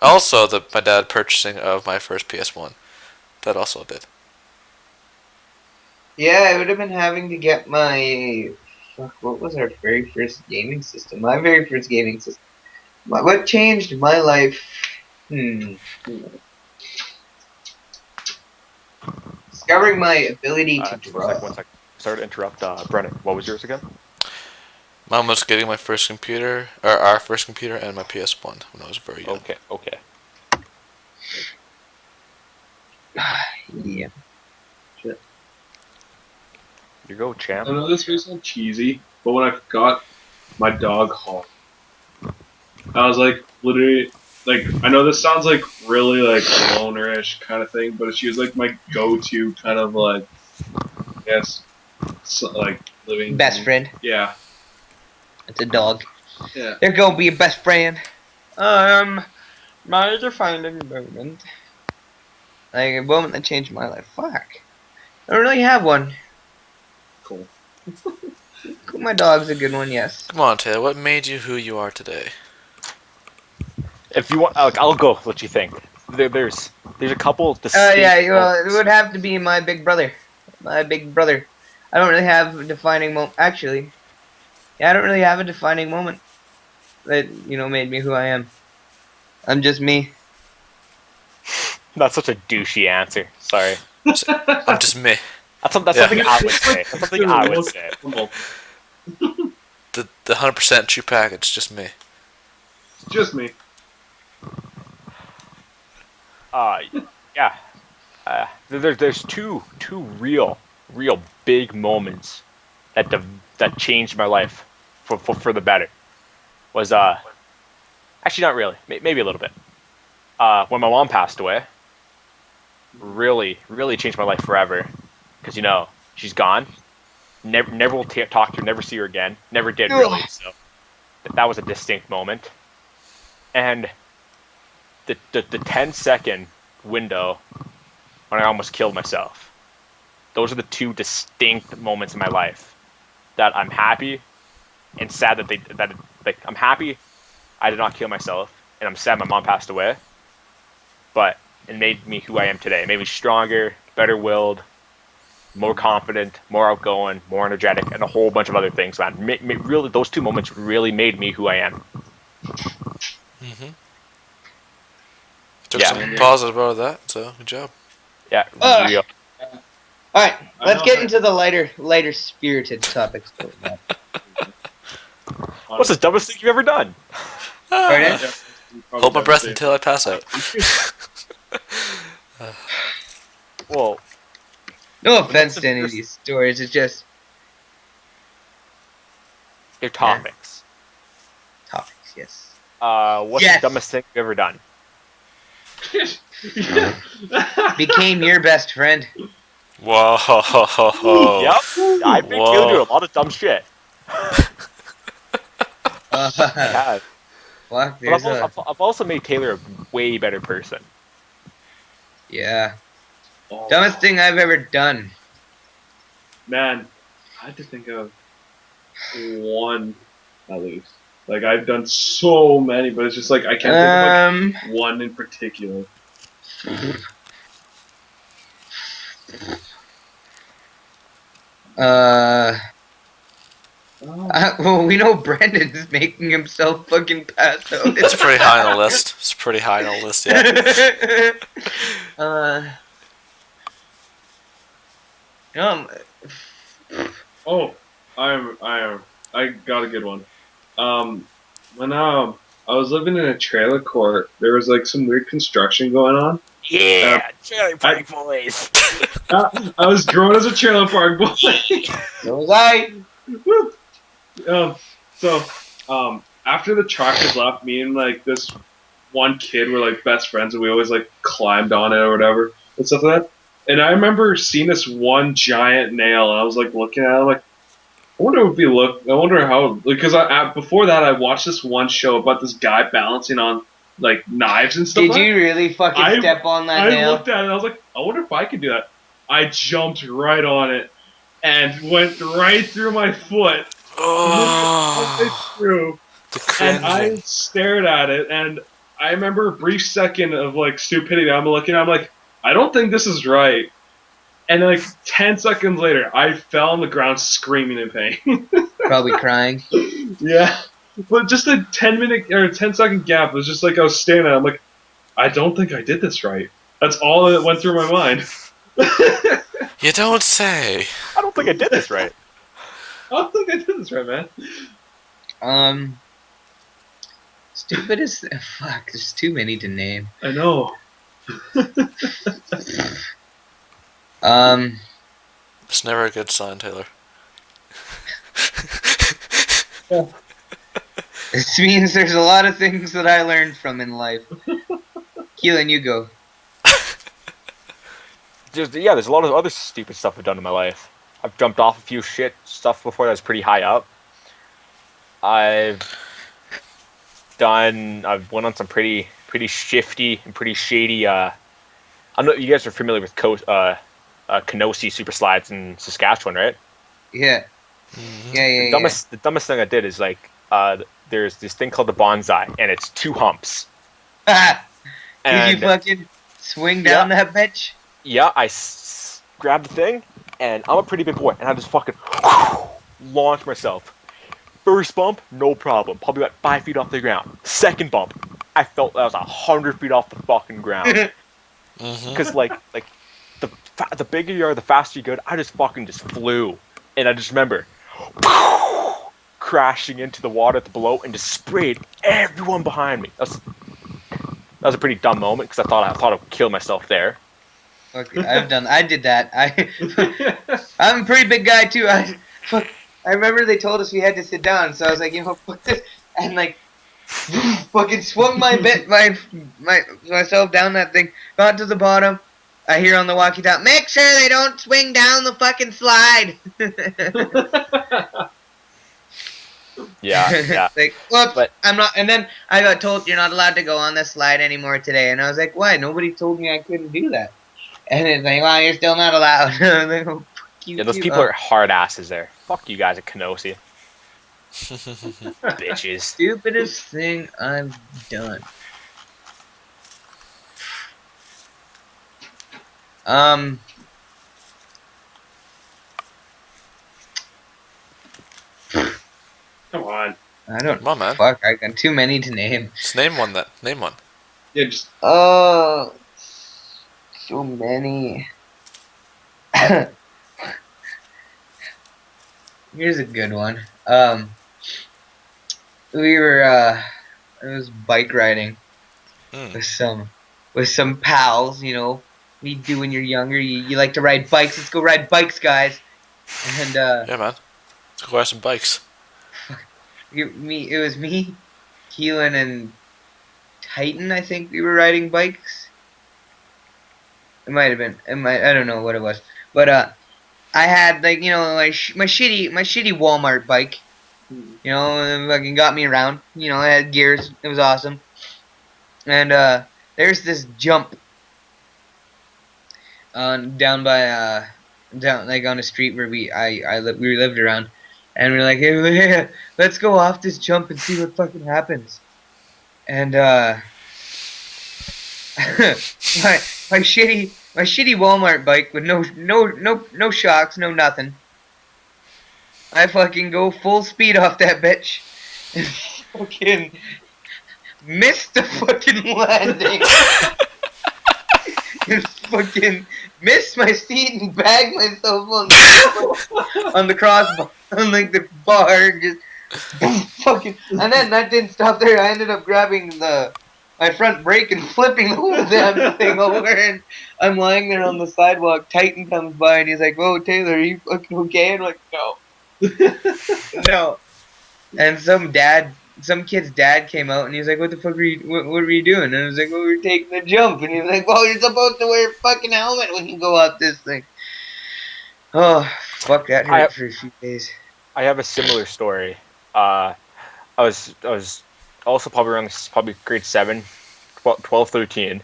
Also, my dad purchasing of my first PS1. That also did. Yeah, I would have been having to get my. Fuck, what was our very first gaming system? My very first gaming system. What changed my life? Discovering my ability to draw. One sec. Sorry to interrupt. Brendan, what was yours again? Mom was getting my first computer, or our first computer, and my PS1 when I was very young. Okay. Yeah. You go, champ. I know this may sound cheesy, but when I got my dog home, I was like, literally, like, I know this sounds like really like lonerish kind of thing, but she was like my go-to kind of like, like living Best friend. Yeah, It's a dog. yeah. They're gonna be a best friend. My defining moment. Like a moment that changed my life. Fuck. I don't really have one. Cool. My dog's a good one, yes. Come on, Taylor. What made you who you are today? If you want, I'll go. What you think? There's a couple distinct. Yeah, well, it moments. would have to be my big brother. My big brother. I don't really have a defining moment. Actually, yeah, I don't really have a defining moment that, made me who I am. I'm just me. That's such a douchey answer. Sorry. I'm just me. That's something I would say. That's something I would say. The 100% true package, just me. Just me. Yeah. There's two real big moments that changed my life for the better. Was actually not really, maybe a little bit. When my mom passed away, really changed my life forever. Because she's gone. Never will talk to her, never see her again. Never did really. So that was a distinct moment. And the 10-second window when I almost killed myself. Those are the two distinct moments in my life that I'm happy and sad that I'm happy I did not kill myself, and I'm sad my mom passed away. But it made me who I am today. It made me stronger, better willed, more confident, more outgoing, more energetic, and a whole bunch of other things, man. Really, those two moments really made me who I am. Mm-hmm. Took Yeah. some positive out of that, so good job. Yeah, real. All right, let's know get that- into the lighter spirited topics. What's the dumbest thing you've ever done? Pardon? Hold my breath until I pass out. Well, No offense to any of these stories. It's just your topics. topics. Yes. What's Yes. the dumbest thing you've ever done? Became your best friend. Whoa. Yep. I've been Whoa. doing a lot of dumb shit. Yeah. Fuck. But There's a I've also made Taylor a way better person. yeah. Dumbest thing I've ever done. Man, I had to think of one at least. Like I've done so many, but it's just like I can't think of like one in particular. Well, we know Brandon's making himself fucking pass out. It's pretty high on the list. It's pretty high on the list, yeah. Oh, I got a good one. When I was living in a trailer court, there was like some weird construction going on. Yeah, trailer park boys. I was growing as a trailer park boy. So was I. After the tractors left, me and like this one kid were like best friends, and we always like climbed on it or whatever and stuff like that. And I remember seeing this one giant nail, and I was like looking at it, like, I wonder how, because before that I watched this one show about this guy balancing on like knives and stuff. Did you really fucking step on that nail? I looked at it and I was like, I wonder if I could do that. I jumped right on it and went right through my foot. Oh, Through, the cringing. and I stared at it, and I remember a brief second of like stupidity. I'm looking, I'm like, I don't think this is right. And like 10 seconds later, I fell on the ground screaming in pain. Probably crying. Yeah, but just a 10-minute or 10-second gap was just like I was standing there. I'm like, I don't think I did this right. That's all that went through my mind. You don't say. I don't think I did this right. I don't think I did this right, man. Stupidest. Fuck. There's too many to name. I know. It's never a good sign, Taylor. This means there's a lot of things that I learned from in life. Keelan, you go. There's a lot of other stupid stuff I've done in my life. I've jumped off a few shit stuff before that was pretty high up. I've went on some pretty shifty and pretty shady. I know you guys are familiar with Kenosee super slides in Saskatchewan, right? Yeah. Mm-hmm. Yeah. The dumbest thing I did is like there's this thing called the bonsai, and it's 2 humps. Did And you fucking swing down that bitch? yeah, I grabbed the thing, and I'm a pretty big boy, and I just fucking launched myself. First bump, no problem. Probably about 5 feet off the ground. Second bump, I felt that I was 100 feet off the fucking ground. Because like the bigger you are, the faster you go. I just flew, and I just remember crashing into the water at the below and just sprayed everyone behind me. That was a pretty dumb moment because I thought I would kill myself there. Okay, I did that. I'm a pretty big guy too. I remember they told us we had to sit down, so I was like, fuck this, and like, fucking swung myself down that thing, got to the bottom. I hear on the walkie-talkie, make sure they don't swing down the fucking slide. Yeah. Like, whoops, But- I'm not. And then I got told you're not allowed to go on this slide anymore today. And I was like, why? Nobody told me I couldn't do that. And it's like, well, you're still not allowed. I was like, oh, fuck you, Yeah, those too. people are hard asses there. Fuck you guys at Kenosee. Bitches. Stupidest thing I've done. Come on. I don't. Come on, man. Fuck, I got too many to name. Just name one. Name one. Yeah, just Oh, so many. Here's a good one. We were it was bike riding Mm. with some pals. You know, what you do when you're younger. You like to ride bikes. Let's go ride bikes, guys. And Yeah, man. Let's go ride some bikes. it was me, Keelan, and Titan. I think we were riding bikes. It might have been. I don't know what it was. But I had like my shitty Walmart bike. You know, it fucking got me around. You know, it had gears. It was awesome. And there's this jump down by down like on a street where we lived around, and we were like, hey, let's go off this jump and see what fucking happens. And my shitty Walmart bike with no shocks, no nothing. I fucking go full speed off that bitch and fucking missed the fucking landing. And fucking missed my seat and bagged myself on the crossbar, on like the bar, and just fucking. And then that didn't stop there. I ended up grabbing my front brake and flipping the whole damn thing over, and I'm lying there on the sidewalk. Titan comes by and he's like, "Whoa, Taylor, are you fucking okay?" And I'm like, "No." No. And some kid's dad came out and he was like, what the fuck what were you doing? And I was like, well, we were taking the jump. And he was like, well, you're supposed to wear a fucking helmet when you go up this thing. Oh, fuck, that hurt for a few days. I have a similar story. I was also probably around grade 7, 12, 13,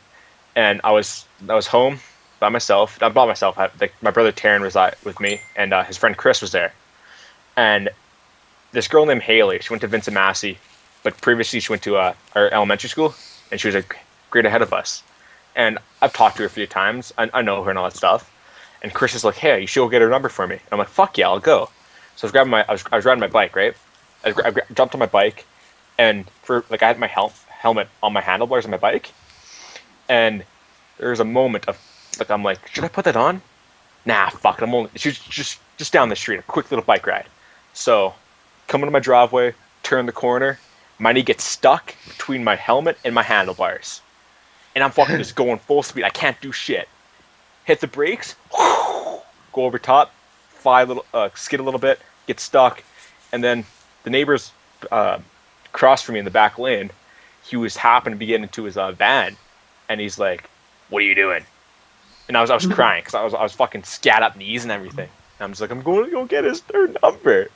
and I was home by myself. Not by myself. My brother Taryn was with me, and his friend Chris was there. And this girl named Haley, she went to Vincent Massey, but previously she went to our elementary school, and she was a grade ahead of us. And I've talked to her a few times. I know her and all that stuff. And Chris is like, hey, you should go get her number for me. And I'm like, fuck yeah, I'll go. So I was riding my bike, right? I jumped on my bike, and I had my helmet on my handlebars on my bike. And there was a moment of I'm like, should I put that on? Nah, fuck it. She's just down the street, a quick little bike ride. So, coming to my driveway, turn the corner, my knee gets stuck between my helmet and my handlebars. And I'm fucking just going full speed. I can't do shit. Hit the brakes, go over top, skid a little bit, get stuck. And then the neighbors crossed from me in the back lane. He happened to be getting into his van. And he's like, what are you doing? And I was crying because I was fucking scat up knees and everything. And I'm just like, I'm going to go get his third number.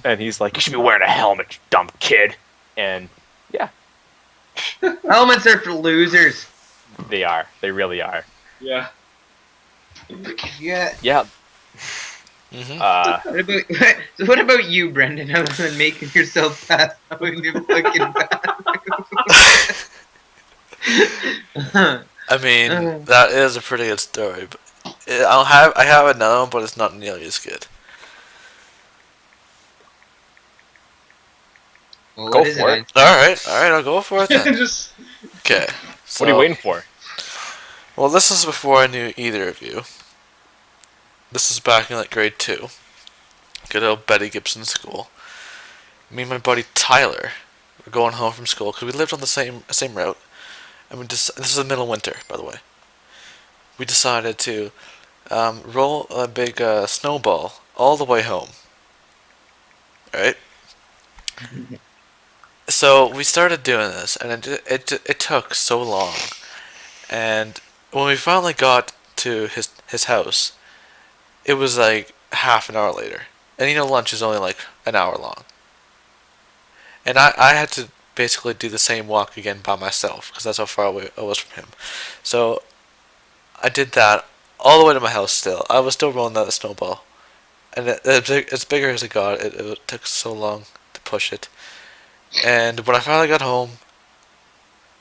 And he's like, you should be wearing a helmet, you dumb kid. And yeah. Helmets are for losers. They are. They really are. yeah. Yeah. Yeah. Mm-hmm. What about you, Brendan? Other than making yourself pass out in your fucking bathroom? I mean, that is a pretty good story. But I have another one, but it's not nearly as good. Well, Go what is for it? it. All right, I'll go for it then. just Okay. What are you waiting for? Well, this is before I knew either of you. This is back in grade 2. Good old Betty Gibson school. Me and my buddy Tyler were going home from school because we lived on the same route. And this is the middle of winter, by the way. We decided to roll a big snowball all the way home. Alright? So we started doing this, and it took so long. And when we finally got to his house, it was half an hour later. And lunch is only an hour long. And I had to basically do the same walk again by myself, because that's how far away I was from him. So I did that all the way to my house still. I was still rolling that snowball. And as bigger as it got, it took so long to push it. And when I finally got home,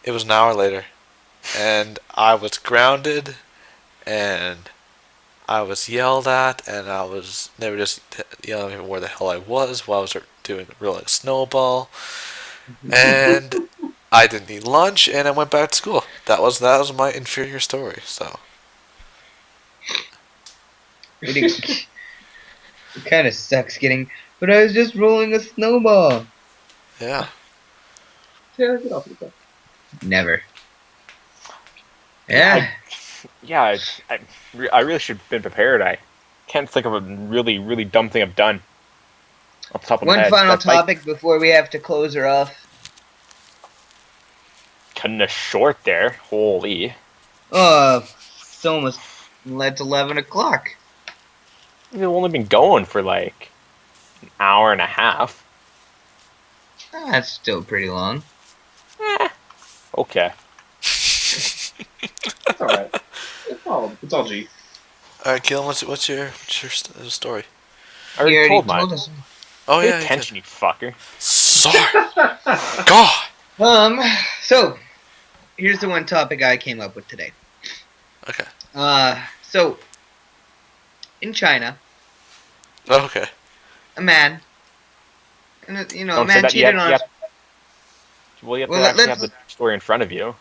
it was an hour later. And I was grounded, and I was yelled at, and I was never just yelling at me where the hell I was while I was doing rolling a snowball, and I didn't eat lunch, and I went back to school. That was my inferior story. So It kind of sucks getting. But I was just rolling a snowball. yeah, Yeah, get off the Never. Yeah. Yeah, I really should have been prepared. I can't think of a really, really dumb thing I've done off the top of my One head. final That's like topic before we have to close her off. cutting us short there. Holy. Oh, it's almost. It's 11 o'clock. We've only been going for like an hour and a half. That's still pretty long. Okay. It's alright. It's all G. all right, Keelan, what's your story? I already You already told mine. us. Oh Pay yeah, you attention, you fucker. did. Sorry. God. So, here's the one topic I came up with today. Okay. So, in China, Okay. a man, and a Don't say man that cheated yet. on. Well, you have Well, to actually let's- have the story in front of you.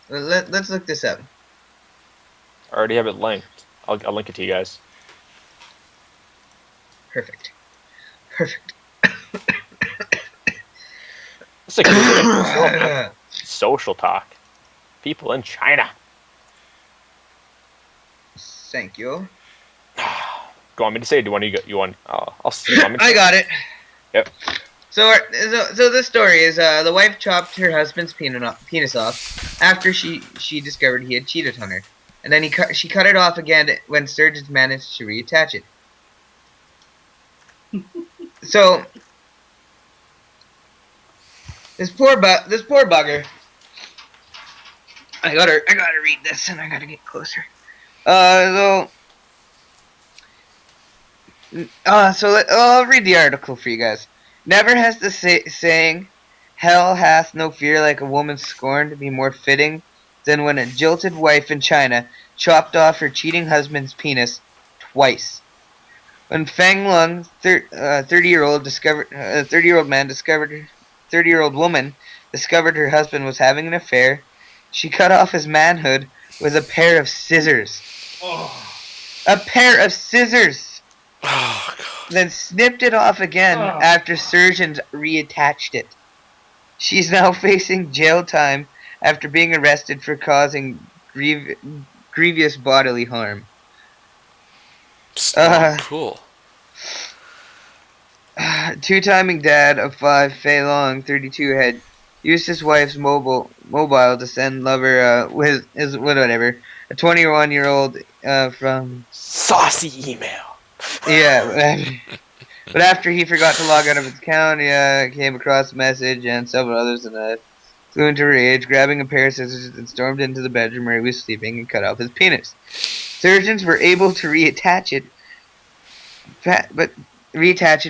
Let's look this up. I already have it linked. I'll link it to you guys. Perfect. It's like social talk. People in China. Thank you. Do you want me to say? It? Do you want you want? I'll see. Want me to I say? got it. Yep. So this story is the wife chopped her husband's penis off after she discovered he had cheated on her, and then she cut it off again when surgeons managed to reattach it. So this poor bugger. I gotta read this, and I gotta get closer. So I'll read the article for you guys. Never has the saying, "Hell hath no fear like a woman scorned," be more fitting than when a jilted wife in China chopped off her cheating husband's penis twice. When Feng Lung, 30-year-old woman discovered her husband was having an affair, she cut off his manhood with a pair of scissors. Oh. A pair of scissors! Oh God. Then snipped it off again after surgeons reattached it. She's now facing jail time after being arrested for causing grievous bodily harm. It's not cool. Two-timing dad of 5, Fei Long, 32, had used his wife's mobile to send lover with whatever, a 21-year-old from Saucy email. yeah. But after he forgot to log out of his account, he came across the message and several others and flew into rage, grabbing a pair of scissors and stormed into the bedroom where he was sleeping and cut off his penis. Surgeons were able to reattach it,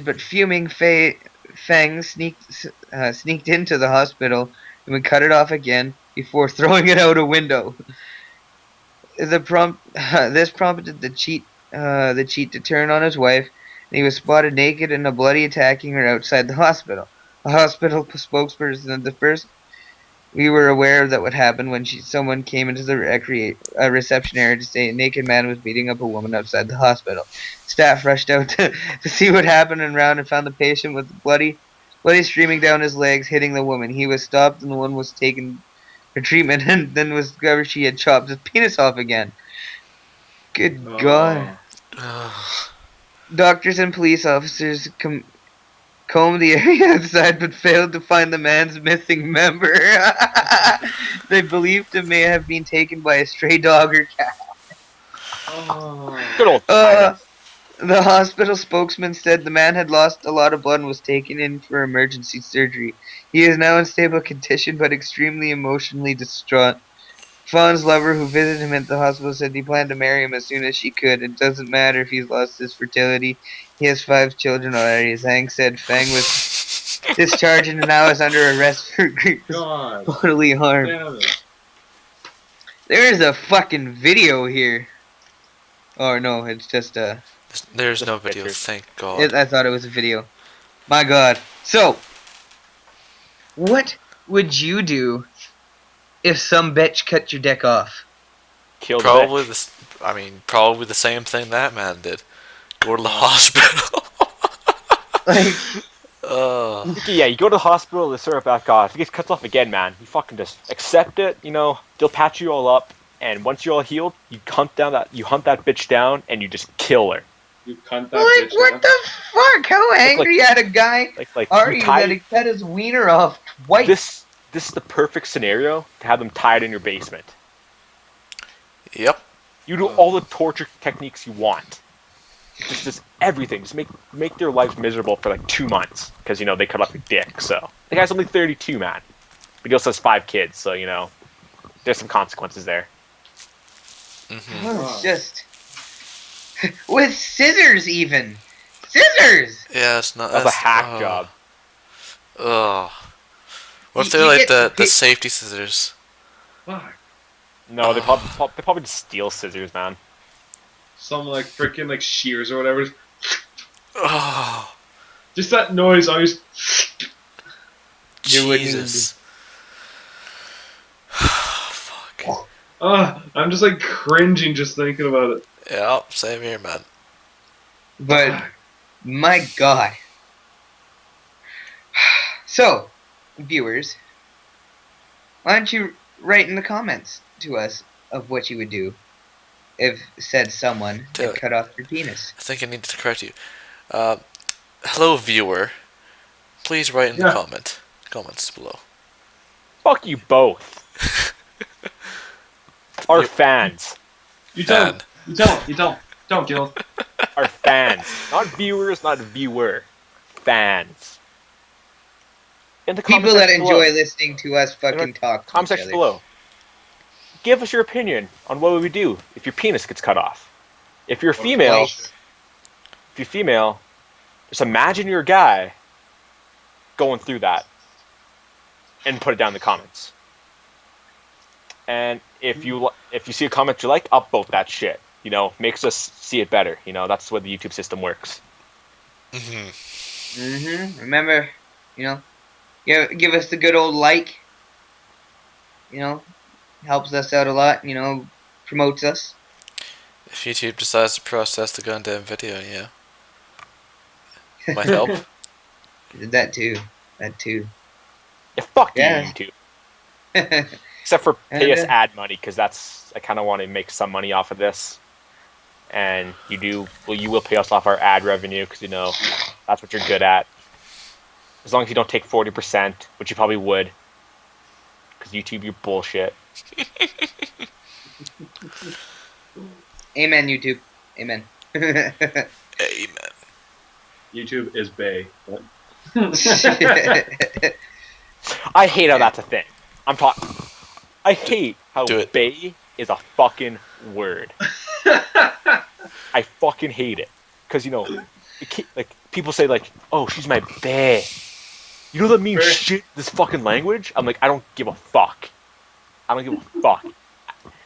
but fuming Feng sneaked into the hospital and would cut it off again before throwing it out a window. This prompted the cheat to turn on his wife, and he was spotted naked and bloody attacking her outside the hospital. A hospital spokesperson said, "The first we were aware of that would happen when someone came into the reception area to say a naked man was beating up a woman outside the hospital. Staff rushed out to see what happened and found the patient with bloody streaming down his legs, hitting the woman. He was stopped and the woman was taken for treatment, and then was discovered she had chopped his penis off again. Good God. Doctors and police officers combed the area outside but failed to find the man's missing member. They believed it may have been taken by a stray dog or cat. Good old China. The hospital spokesman said the man had lost a lot of blood and was taken in for emergency surgery. He is now in stable condition but extremely emotionally distraught. Fawn's lover, who visited him at the hospital, said he planned to marry him as soon as she could. It doesn't matter if he's lost his fertility. He has 5 children already. Zhang said Fang was discharged and now is under arrest for grievous bodily harm. There is a fucking video here. Oh no, it's just There's no video, thank God. I thought it was a video. My God. So, what would you do if some bitch cut your dick off? Kill the Probably bitch. probably the same thing that man did. Go to the hospital. Like, Okay, yeah, you go to the hospital, they sort of back off. If it gets cut off again, man, you fucking just accept it, you know, they'll patch you all up, and once you're all healed, you hunt that bitch down, and you just kill her. You cunt that like bitch. what the fuck? How angry at a guy Like are you you tie that he cut his wiener off twice? this is the perfect scenario to have them tied in your basement. Yep. You do all the torture techniques you want. Just everything. Just make their lives miserable for like 2 months because you know they cut off your dick. So the guy's only 32, man, but he also has 5 kids. So you know there's some consequences there. Mm-hmm. Oh, it's just with scissors, even scissors. Yeah, it's not. That's a hack job. Ugh. What if You they're like get the safety scissors? Fuck. No, they probably just steal scissors, man. Some like freaking like shears or whatever. Oh, Just that noise always. You wouldn't- Jesus. Fuck. I'm just like cringing just thinking about it. Yeah, same here, man. But my God. So, viewers, why don't you write in the comments to us of what you would do if said someone Taylor. had cut off your penis? I think I need to correct you. Hello, viewer. Please write in Yeah. the comments below. Fuck you both. Our You- fans. You Man. don't. You don't. You don't. Don't, Gil. Our fans. Not viewers, not viewer. Fans. In the comment People that section enjoy below. listening to us fucking talk to Comment each section other. below. Give us your opinion on what we would do if your penis gets cut off. If you're female, just imagine you're a guy going through that and put it down in the comments. And if you see a comment you like, upvote that shit. You know, makes us see it better. You know, that's the way the YouTube system works. Mm-hmm. Remember, you know, give us the good old like. You know, helps us out a lot. You know, promotes us. If YouTube decides to process the goddamn video, yeah. Might help. That too. That too. Yeah, fuck you, Yeah. YouTube. Except for pay us And, ad money, because I kind of want to make some money off of this. And you will pay us off our ad revenue, because you know that's what you're good at. As long as you don't take 40%, which you probably would, because YouTube, you're bullshit. Amen, YouTube. Amen. Amen. YouTube is bae. I hate how that's a thing. I hate how Do it. bae is a fucking word. I fucking hate it. Because, you know, like people say, like, oh, she's my bae. You know that means Bae. shit, this fucking language? I'm like, I don't give a fuck. I don't give a fuck.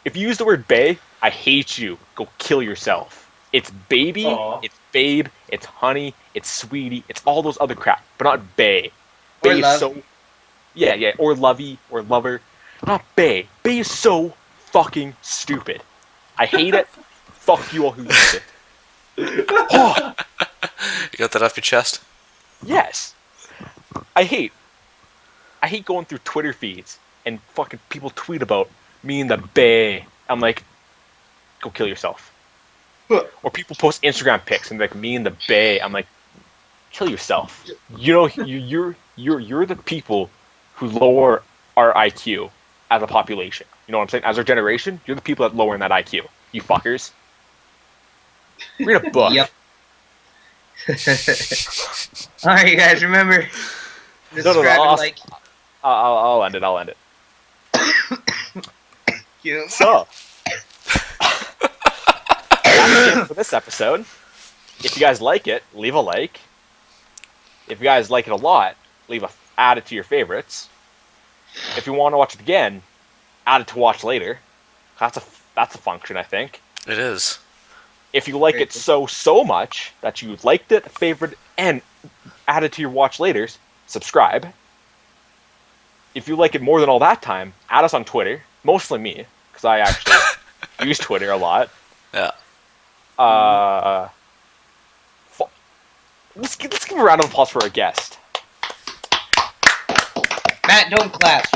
If you use the word bae, I hate you. Go kill yourself. It's baby, Aw. it's babe, it's honey, it's sweetie, it's all those other crap, but not bae. Bae Or is love. so... Yeah, or lovey, or lover. Not bae. Bae is so fucking stupid. I hate it. Fuck you all who use it. Oh, You got that off your chest? yes. I hate going through Twitter feeds and fucking people tweet about me and the bae. I'm like, go kill yourself. Or people post Instagram pics and like me and the bae. I'm like, kill yourself. You know, you're the people who lower our IQ as a population. You know what I'm saying? As our generation, you're the people that lower in that IQ. You fuckers. Read a book. Yep. Alright, you guys, remember. No, Subscribe and like. I'll end it. I'll end it. You. So, that's it for this episode. If you guys like it, leave a like. If you guys like it a lot, add it to your favorites. If you want to watch it again, add it to watch later. That's a function, I think. It is. If you like it so much that you liked it, favorite, and add it to your watch laters, subscribe. If you like it more than all that time, add us on Twitter. Mostly me, because I actually use Twitter a lot. Yeah. Let's give a round of applause for our guest. Matt, don't clap.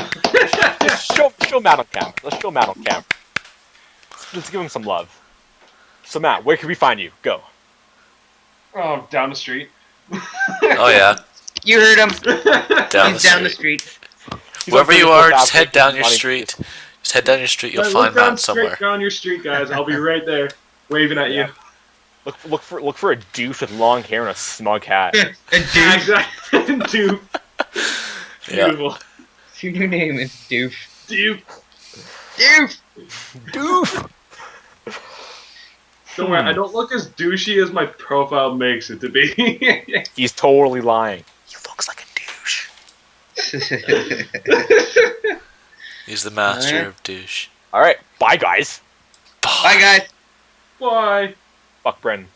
Just show Matt on camera. Let's show Matt on camera. Let's give him some love. So Matt, where can we find you? Go. Oh, down the street. Oh yeah. You heard him. Down He's the down the street. street. Wherever you are, just head down your Nottingham. street. Just head down your street. You'll Look find down Matt somewhere. straight down your street, guys. I'll be right there, waving at you. Look for a douche with long hair and a smug hat. A dude. Exactly. Dude. Yeah. Beautiful. Your new name is Doof. Dude. Doof! Doof. Don't worry, I don't look as douchey as my profile makes it to be. He's totally lying. He looks like a douche. He's the master Alright. of douche. All right, bye guys. Bye, guys. Bye. Fuck Brennan.